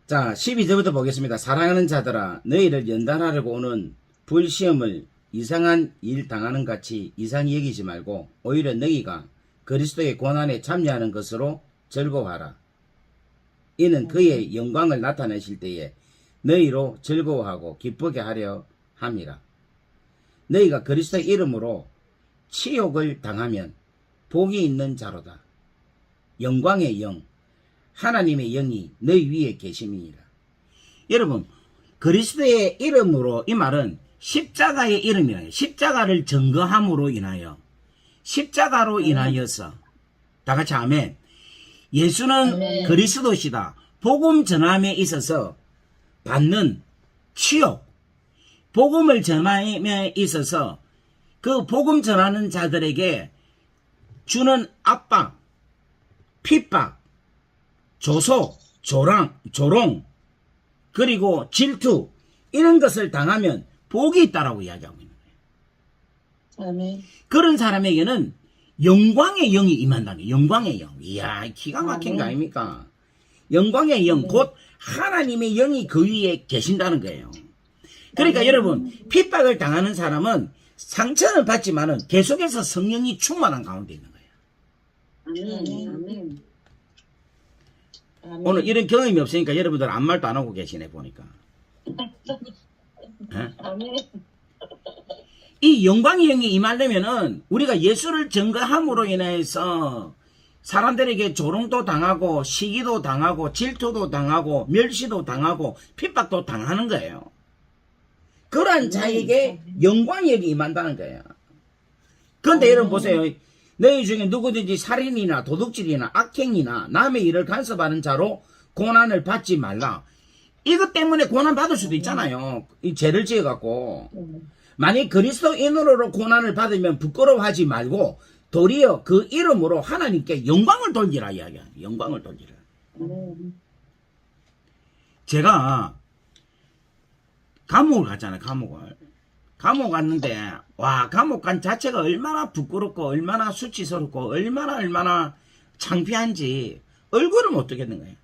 자 12절부터 보겠습니다. 사랑하는 자들아 너희를 연단하려고 오는 불시험을 이상한 일 당하는 같이 이상히 여기지 말고 오히려 너희가 그리스도의 고난에 참여하는 것으로 즐거워하라. 이는 그의 영광을 나타내실 때에 너희로 즐거워하고 기쁘게 하려 함이라. 너희가 그리스도의 이름으로 치욕을 당하면 복이 있는 자로다. 영광의 영, 하나님의 영이 너희 위에 계심이니라. 여러분, 그리스도의 이름으로, 이 말은 십자가의 이름이에요. 십자가를 증거함으로 인하여, 십자가로 인하여서, 다 같이 아멘. 예수는 아멘. 그리스도시다. 복음 전함에 있어서 받는 치욕, 복음을 전함에 있어서 그 복음 전하는 자들에게 주는 압박, 핍박, 조소, 조롱, 그리고 질투, 이런 것을 당하면 복이 있다라고 이야기하고 있는 거예요. 아멘. 그런 사람에게는 영광의 영이 임한다는 거예요. 영광의 영. 이야, 기가 막힌 거 아닙니까? 영광의 영, 곧 하나님의 영이 그 위에 계신다는 거예요. 그러니까 여러분, 핍박을 당하는 사람은 상처는 받지만은 계속해서 성령이 충만한 가운데 있는 거예요. 아멘. 아멘. 오늘 이런 경험이 없으니까 여러분들 아무 말도 안 하고 계시네, 보니까. 예? 아멘. 이 영광의 영이 임하려면은 우리가 예수를 증거함으로 인해서 사람들에게 조롱도 당하고 시기도 당하고 질투도 당하고 멸시도 당하고 핍박도 당하는 거예요. 그러한 자에게 영광의 영이 임한다는 거예요. 그런데 여러분 보세요. 너희 중에 누구든지 살인이나 도둑질이나 악행이나 남의 일을 간섭하는 자로 고난을 받지 말라. 이것 때문에 고난 받을 수도 있잖아요. 이 죄를 지어갖고. 만약 그리스도인으로 고난을 받으면 부끄러워하지 말고 도리어 그 이름으로 하나님께 영광을 돌리라 이야기야. 영광을 돌리라. 제가 감옥을 갔잖아요. 감옥 갔는데 와, 감옥 간 자체가 얼마나 부끄럽고 얼마나 수치스럽고 얼마나 창피한지 얼굴을 못 뜨겠는 거예요.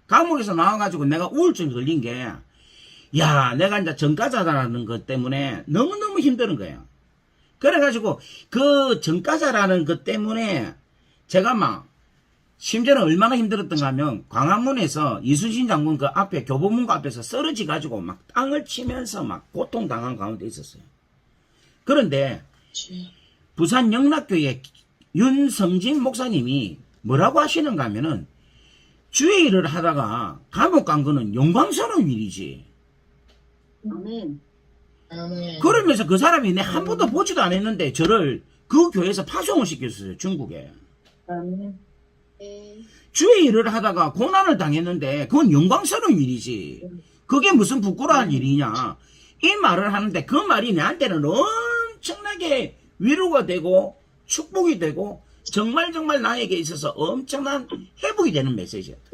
감옥에서 나와가지고 내가 우울증 걸린 게, 야, 내가 이제 전과자라는 것 때문에 너무너무 힘든 거예요. 그래가지고 그 전과자라는 것 때문에 제가 막 심지어는 얼마나 힘들었던가 하면 광화문에서 이순신 장군 그 앞에 교보문고 앞에서 쓰러지 가지고 막 땅을 치면서 막 고통당한 가운데 있었어요. 그런데 부산 영락교회 윤성진 목사님이 뭐라고 하시는가 하면은 주의 일을 하다가 감옥 간 거는 영광스러운 일이지. 아멘. 아멘. 그러면서 그 사람이 내 한 번도 보지도 않았는데 저를 그 교회에서 파송을 시켰어요. 중국에. 아멘. 주의 일을 하다가 고난을 당했는데 그건 영광스러운 일이지. 그게 무슨 부끄러운 일이냐. 이 말을 하는데 그 말이 내한테는 엄청나게 위로가 되고 축복이 되고 정말 나에게 있어서 엄청난 회복이 되는 메시지였다.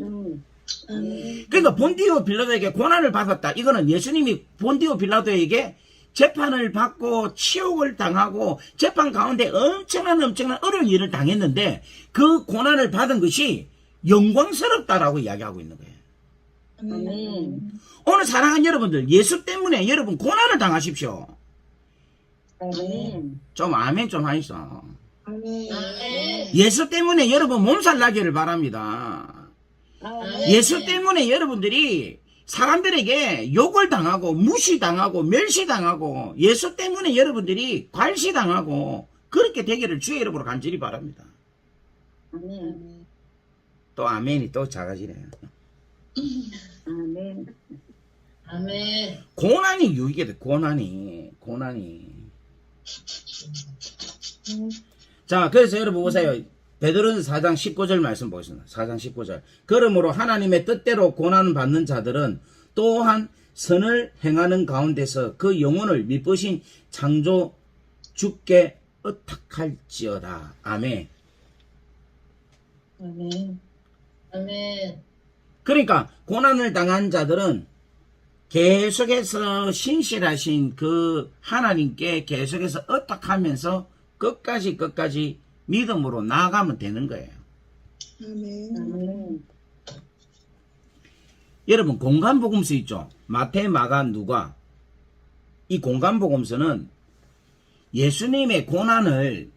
그러니까 본디오 빌라도에게 고난을 받았다. 이거는 예수님이 본디오 빌라도에게 재판을 받고 치욕을 당하고 재판 가운데 엄청난 어려운 일을 당했는데 그 고난을 받은 것이 영광스럽다라고 이야기하고 있는 거예요. 아멘. 오늘 사랑하는 여러분들, 예수 때문에 여러분 고난을 당하십시오. 아멘. 좀 아멘 좀 하이소. 아멘. 아멘. 예수 때문에 여러분 몸살 나기를 바랍니다. 예수 때문에 여러분들이 사람들에게 욕을 당하고 무시당하고 멸시당하고 예수 때문에 여러분들이 괄시당하고 그렇게 되기를 주의 이름으로 간절히 바랍니다. 아멘. 또 아멘이 또 작아지네요. 아멘. 아멘. 고난이 유익이 돼. 고난이. 자, 그래서 여러분 보세요. 베드로전서 4장 19절 말씀 보겠습니다. 4장 19절. 그러므로 하나님의 뜻대로 고난을 받는 자들은 또한 선을 행하는 가운데서 그 영혼을 미쁘신 창조 주께 의탁할지어다. 아멘. 아멘. 아멘. 그러니까 고난을 당한 자들은 계속해서 신실하신 그 하나님께 계속해서 의탁하면서 끝까지 믿음으로 나아가면 되는 거예요. 아멘. 아멘. 여러분 공간복음서 있죠. 마태, 마가, 누가. 이 공간복음서는 예수님의 고난을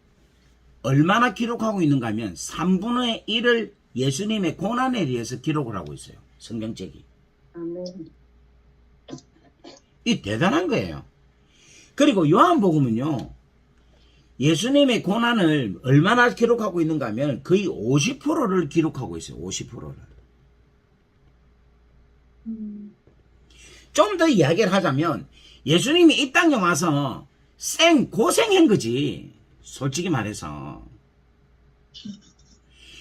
얼마나 기록하고 있는가 하면 3분의 1을 예수님의 고난에 대해서 기록을 하고 있어요. 성경책이. 아멘. 이 대단한 거예요. 그리고 요한복음은요. 예수님의 고난을 얼마나 기록하고 있는가 하면 거의 50%를 기록하고 있어요. 50%를. 좀 더 이야기를 하자면 예수님이 이 땅에 와서 고생한 거지. 솔직히 말해서.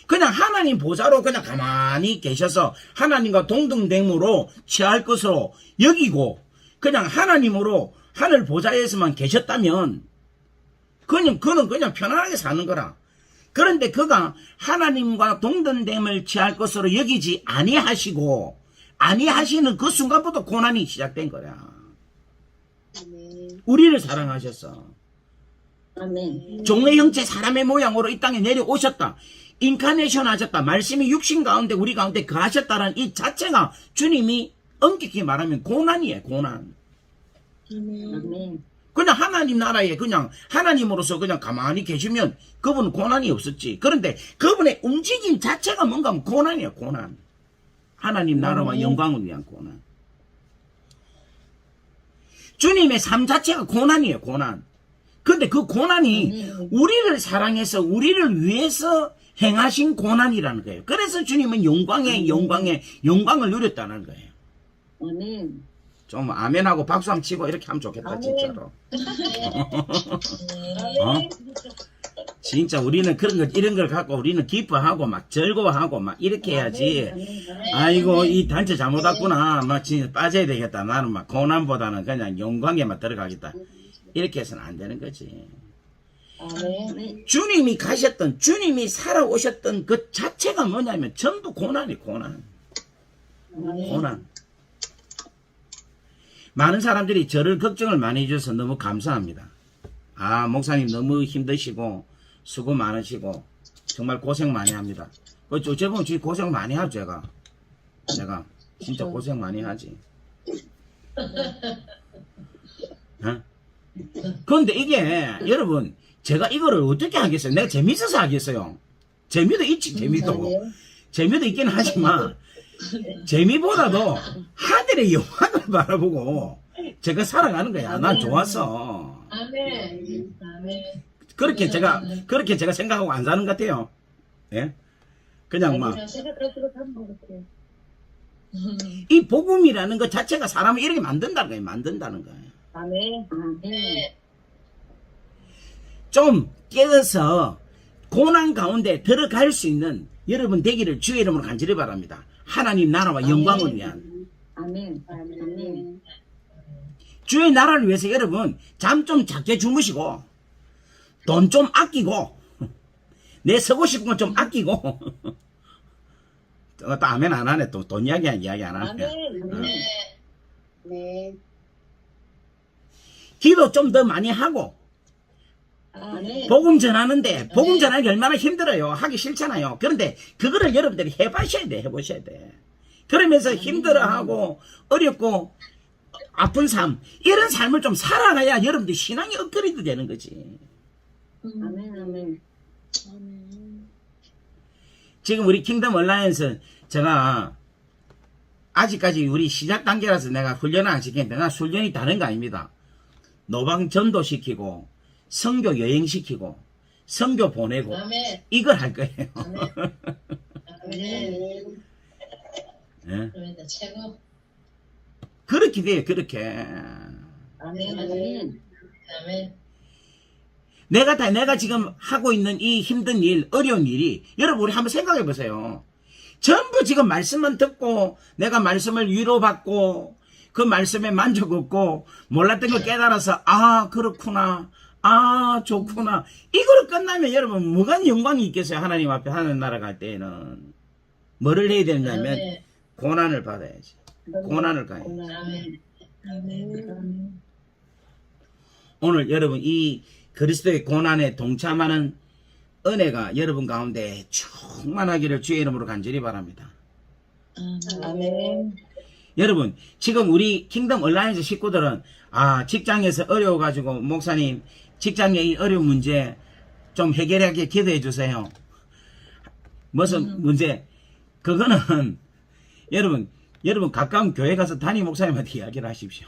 그냥 하나님 보좌로 그냥 가만히 계셔서 하나님과 동등됨으로 취할 것으로 여기고 그냥 하나님으로 하늘 보좌에서만 계셨다면 그는 그냥 편안하게 사는 거라. 그런데 그가 하나님과 동등됨을 취할 것으로 여기지 아니하시는 그 순간부터 고난이 시작된 거야. 우리를 사랑하셨어. 아멘. 종의 형체 사람의 모양으로 이 땅에 내려오셨다. 인카네이션 하셨다. 말씀이 육신 가운데 우리 가운데 거하셨다는 이 자체가 주님이 엄격히 말하면 고난이에요. 고난. 아멘. 그냥 하나님 나라에 그냥 하나님으로서 그냥 가만히 계시면 그분은 고난이 없었지. 그런데 그분의 움직임 자체가 뭔가 하면 고난이에요. 고난. 하나님 나라와 영광을 위한 고난. 주님의 삶 자체가 고난이에요. 고난. 근데 그 고난이 우리를 사랑해서 우리를 위해서 행하신 고난이라는 거예요. 그래서 주님은 영광을 누렸다는 거예요. 아멘. 좀 아멘하고 박수 한번 치고 이렇게 하면 좋겠다. 진짜로. 진짜 우리는 이런 걸 갖고 우리는 기뻐하고 막 즐거워하고 막 이렇게 해야지. 아이고 이 단체 잘못 왔구나. 막 진짜 빠져야 되겠다. 나는 막 고난보다는 그냥 영광에만 들어가겠다. 이렇게 해서는 안 되는 거지. 주님이 가셨던, 주님이 살아오셨던 그 자체가 뭐냐면 전부 고난이 고난. 고난. 많은 사람들이 저를 걱정을 많이 해줘서 너무 감사합니다. 아, 목사님 너무 힘드시고 수고 많으시고 정말 고생 많이 합니다. 어째 보면 진짜 고생 많이 하죠. 제가 진짜 고생 많이 하지. 그런데 이게 여러분 제가 이거를 어떻게 하겠어요? 내가 재밌어서 하겠어요? 재미도 있지. 재미도 있긴 하지만 재미보다도 하늘의 영광을 바라보고 제가 살아가는 거야. 난 좋았어. 아멘. 아멘. 그렇게 제가 생각하고 안 사는 것 같아요. 예? 그냥 막 이 복음이라는 것 자체가 사람을 이렇게 만든다는 거예요. 아멘. 좀 깨어서 고난 가운데 들어갈 수 있는 여러분 되기를 주의 이름으로 간절히 바랍니다. 하나님 나라와 영광을 위한. 아멘. 아멘. 주의 나라를 위해서 여러분 잠 좀 작게 주무시고 돈 좀 아끼고 내 쓰고 싶은 건 좀 아끼고 또 아멘 안 하네. 또 돈 이야기 안 하네. 네. 기도 좀 더 많이 하고 아멘. 복음 전하는데 복음 전하기 얼마나 힘들어요. 하기 싫잖아요. 그런데 그거를 여러분들이 해보셔야 돼. 그러면서 힘들어하고 어렵고 아픈 삶 이런 삶을 좀 살아가야 여러분들 신앙이 업그레이드 되는 거지. 아멘. 아멘. 지금 우리 킹덤 얼라이언스 제가 아직까지 우리 시작 단계라서 내가 훈련을 안 시키는데 나 훈련이 다른 거 아닙니다. 노방 전도시키고 선교 여행시키고 선교 보내고 아멘. 이걸 할 거예요. 아멘. 예? 그러니까 최고. 그렇게 돼요. 그렇게 아멘. 아멘. 아멘. 내가 지금 하고 있는 이 힘든 일 어려운 일이 여러분 우리 한번 생각해 보세요. 전부 지금 말씀만 듣고 내가 말씀을 위로받고 그 말씀에 만족 없고 몰랐던 걸 깨달아서 아 그렇구나 아 좋구나 이거로 끝나면 여러분 뭐가 영광이 있겠어요. 하나님 앞에 하늘 나라 갈 때에는 뭐를 해야 되냐면 고난을 받아야지. 고난을 가야지. 아멘. 오늘 여러분 이 그리스도의 고난에 동참하는 은혜가 여러분 가운데 충만하기를 주의 이름으로 간절히 바랍니다. 아멘. 여러분 지금 우리 킹덤 얼라이언스 식구들은 아 직장에서 어려워가지고 목사님 직장의 이 어려운 문제 좀 해결하게 기도해 주세요. 무슨 문제? 그거는 여러분 가까운 교회 가서 담임 목사님한테 이야기를 하십시오.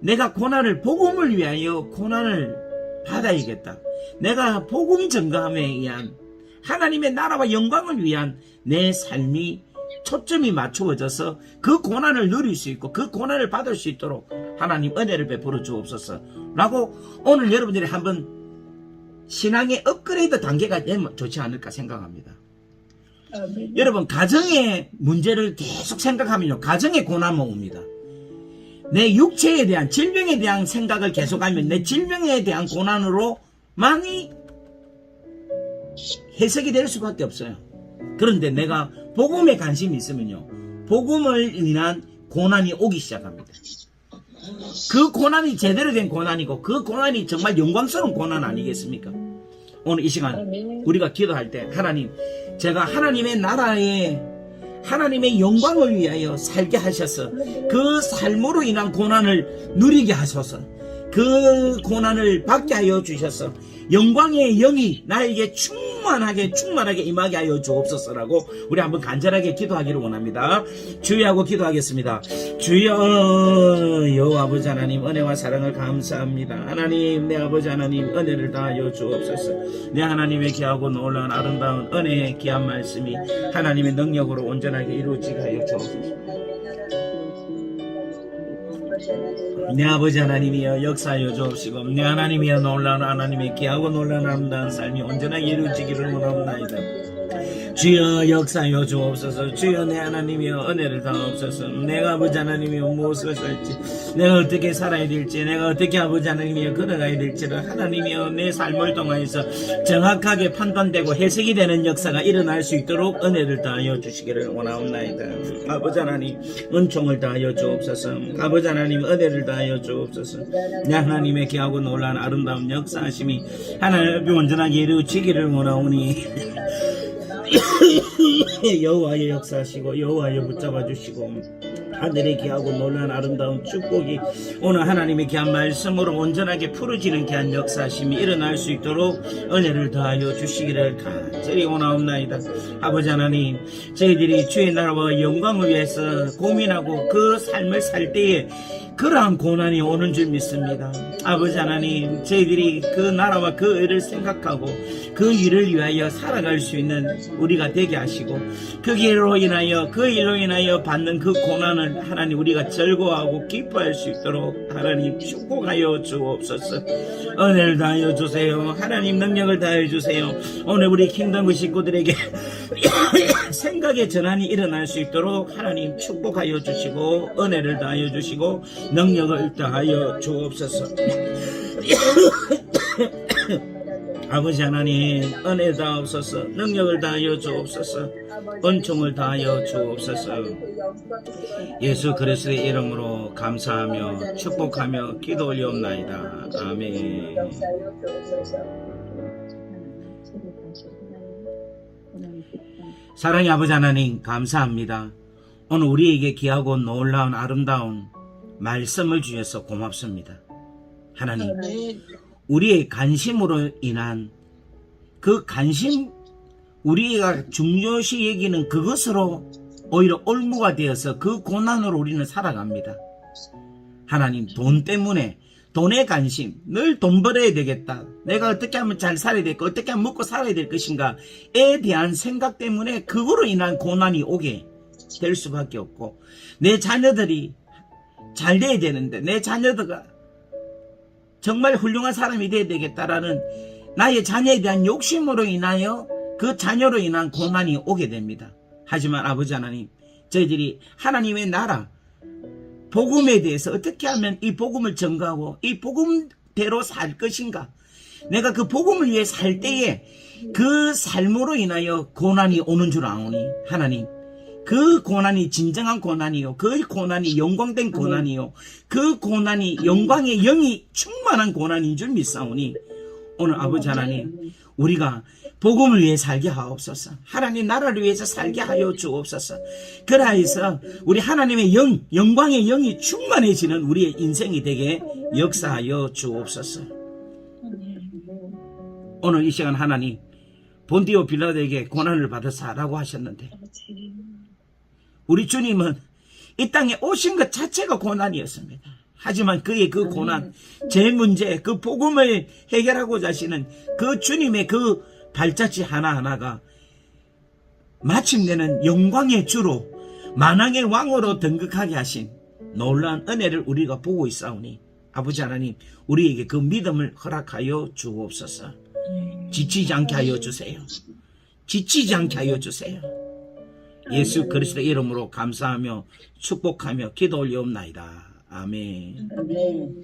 내가 고난을, 복음을 위하여 고난을 받아야겠다. 내가 복음 증거함에 의한 하나님의 나라와 영광을 위한 내 삶이 초점이 맞추어져서 그 고난을 누릴 수 있고 그 고난을 받을 수 있도록 하나님 은혜를 베풀어 주옵소서 라고 오늘 여러분들이 한번 신앙의 업그레이드 단계가 되면 좋지 않을까 생각합니다. 여러분, 가정의 문제를 계속 생각하면요, 가정의 고난은 옵니다. 내 육체에 대한, 질병에 대한 생각을 계속하면 내 질병에 대한 고난으로 많이 해석이 될 수밖에 없어요. 그런데 내가 복음에 관심이 있으면요, 복음을 인한 고난이 오기 시작합니다. 그 고난이 제대로 된 고난이고 그 고난이 정말 영광스러운 고난 아니겠습니까? 오늘 이 시간 우리가 기도할 때, 하나님, 제가 하나님의 나라에 하나님의 영광을 위하여 살게 하셔서 그 삶으로 인한 고난을 누리게 하소서. 그 고난을 받게 하여 주셔서 영광의 영이 나에게 충만하게 임하게 하여 주옵소서라고 우리 한번 간절하게 기도하기를 원합니다. 주의하고 기도하겠습니다. 주여, 여호와 아버지 하나님, 은혜와 사랑을 감사합니다. 하나님, 내 아버지 하나님, 은혜를 다하여 주옵소서. 내 하나님의 귀하고 놀라운 아름다운 은혜의 귀한 말씀이 하나님의 능력으로 온전하게 이루어지게 하여 주옵소서. 내 아버지 하나님이여 역사하여 주옵시고, 내 하나님이여 놀라운 하나님의 귀하고 놀라운 아름다운 삶이 온전하게 이루어지기를 원하옵나이다. 주여 역사하여 주옵소서. 주여 내 하나님이여 은혜를 다하옵소서. 내가 아버지 하나님이여 무엇을 할지, 내가 어떻게 살아야 될지, 내가 어떻게 아버지 하나님이여 걸어가야 될지를 하나님이여 내 삶을 통하여서 정확하게 판단되고 해석이 되는 역사가 일어날 수 있도록 은혜를 다하여 주시기를 원하옵나이다. 아버지 하나님, 은총을 다하여 주옵소서. 아버지 하나님, 은혜를 다하여 주옵소서. 내 하나님의 귀하고 놀라운 아름다운 역사하심이 하나님 온전하게 이루어지기를 원하오니 여호와의 역사하시고 여호와의 붙잡아 주시고 하늘의 귀하고 놀라운 아름다운 축복이 오늘 하나님의 귀한 말씀으로 온전하게 풀어지는 귀한 역사하심이 일어날 수 있도록 은혜를 더하여 주시기를 간절히 원하옵나이다. 아버지 하나님, 저희들이 주의 나라와 영광을 위해서 고민하고 그 삶을 살 때에 그러한 고난이 오는 줄 믿습니다. 아버지 하나님, 저희들이 그 나라와 그 의를 생각하고 그 일을 위하여 살아갈 수 있는 우리가 되게 하시고, 그 일로 인하여 받는 그 고난을 하나님 우리가 즐거워하고 기뻐할 수 있도록 하나님 축복하여 주옵소서. 은혜를 다하여 주세요. 하나님 능력을 다하여 주세요. 오늘 우리 킹덤 식구들에게 생각의 전환이 일어날 수 있도록 하나님 축복하여 주시고 은혜를 다하여 주시고 능력을 다하여 주옵소서. 아버지 하나님, 은혜 다하옵소서. 능력을 다하여 주옵소서. 은총을 다하여 주옵소서. 예수 그리스도의 이름으로 감사하며 축복하며 기도 올리옵나이다. 아멘. 사랑의 아버지 하나님, 감사합니다. 오늘 우리에게 귀하고 놀라운 아름다운 말씀을 주셔서 고맙습니다. 하나님, 우리의 관심으로 인한 그 관심, 우리가 중요시 여기는 그것으로 오히려 올무가 되어서 그 고난으로 우리는 살아갑니다. 하나님, 돈 때문에, 돈의 관심, 늘 돈 벌어야 되겠다, 내가 어떻게 하면 잘 살아야 될까, 어떻게 하면 먹고 살아야 될 것인가에 대한 생각 때문에 그거로 인한 고난이 오게 될 수밖에 없고, 내 자녀들이 잘 돼야 되는데, 내 자녀들가 정말 훌륭한 사람이 돼야 되겠다라는 나의 자녀에 대한 욕심으로 인하여 그 자녀로 인한 고난이 오게 됩니다. 하지만 아버지 하나님, 저희들이 하나님의 나라, 복음에 대해서 어떻게 하면 이 복음을 전가하고 이 복음대로 살 것인가, 내가 그 복음을 위해 살 때에 그 삶으로 인하여 고난이 오는 줄 아오니, 하나님, 그 고난이 진정한 고난이요, 그 고난이 영광된 고난이요, 그 고난이 영광의 영이 충만한 고난인 줄 믿사오니, 오늘 아버지 하나님, 우리가 복음을 위해 살게 하옵소서. 하나님 나라를 위해서 살게 하여 주옵소서. 그라해서 우리 하나님의 영광의 영이 충만해지는 우리의 인생이 되게 역사하여 주옵소서. 오늘 이 시간 하나님, 본디오 빌라도에게 고난을 받으사라고 하셨는데, 우리 주님은 이 땅에 오신 것 자체가 고난이었습니다. 하지만 그의 그 고난, 제 문제, 그 복음을 해결하고자 하시는 그 주님의 그 발자취 하나하나가 마침내는 영광의 주로 만왕의 왕으로 등극하게 하신 놀라운 은혜를 우리가 보고 있사오니 아버지 하나님, 우리에게 그 믿음을 허락하여 주옵소서. 지치지 않게 하여 주세요. 지치지 않게 하여 주세요. 예수 그리스도의 이름으로 감사하며 축복하며 기도 올리옵나이다. 아멘. 아멘.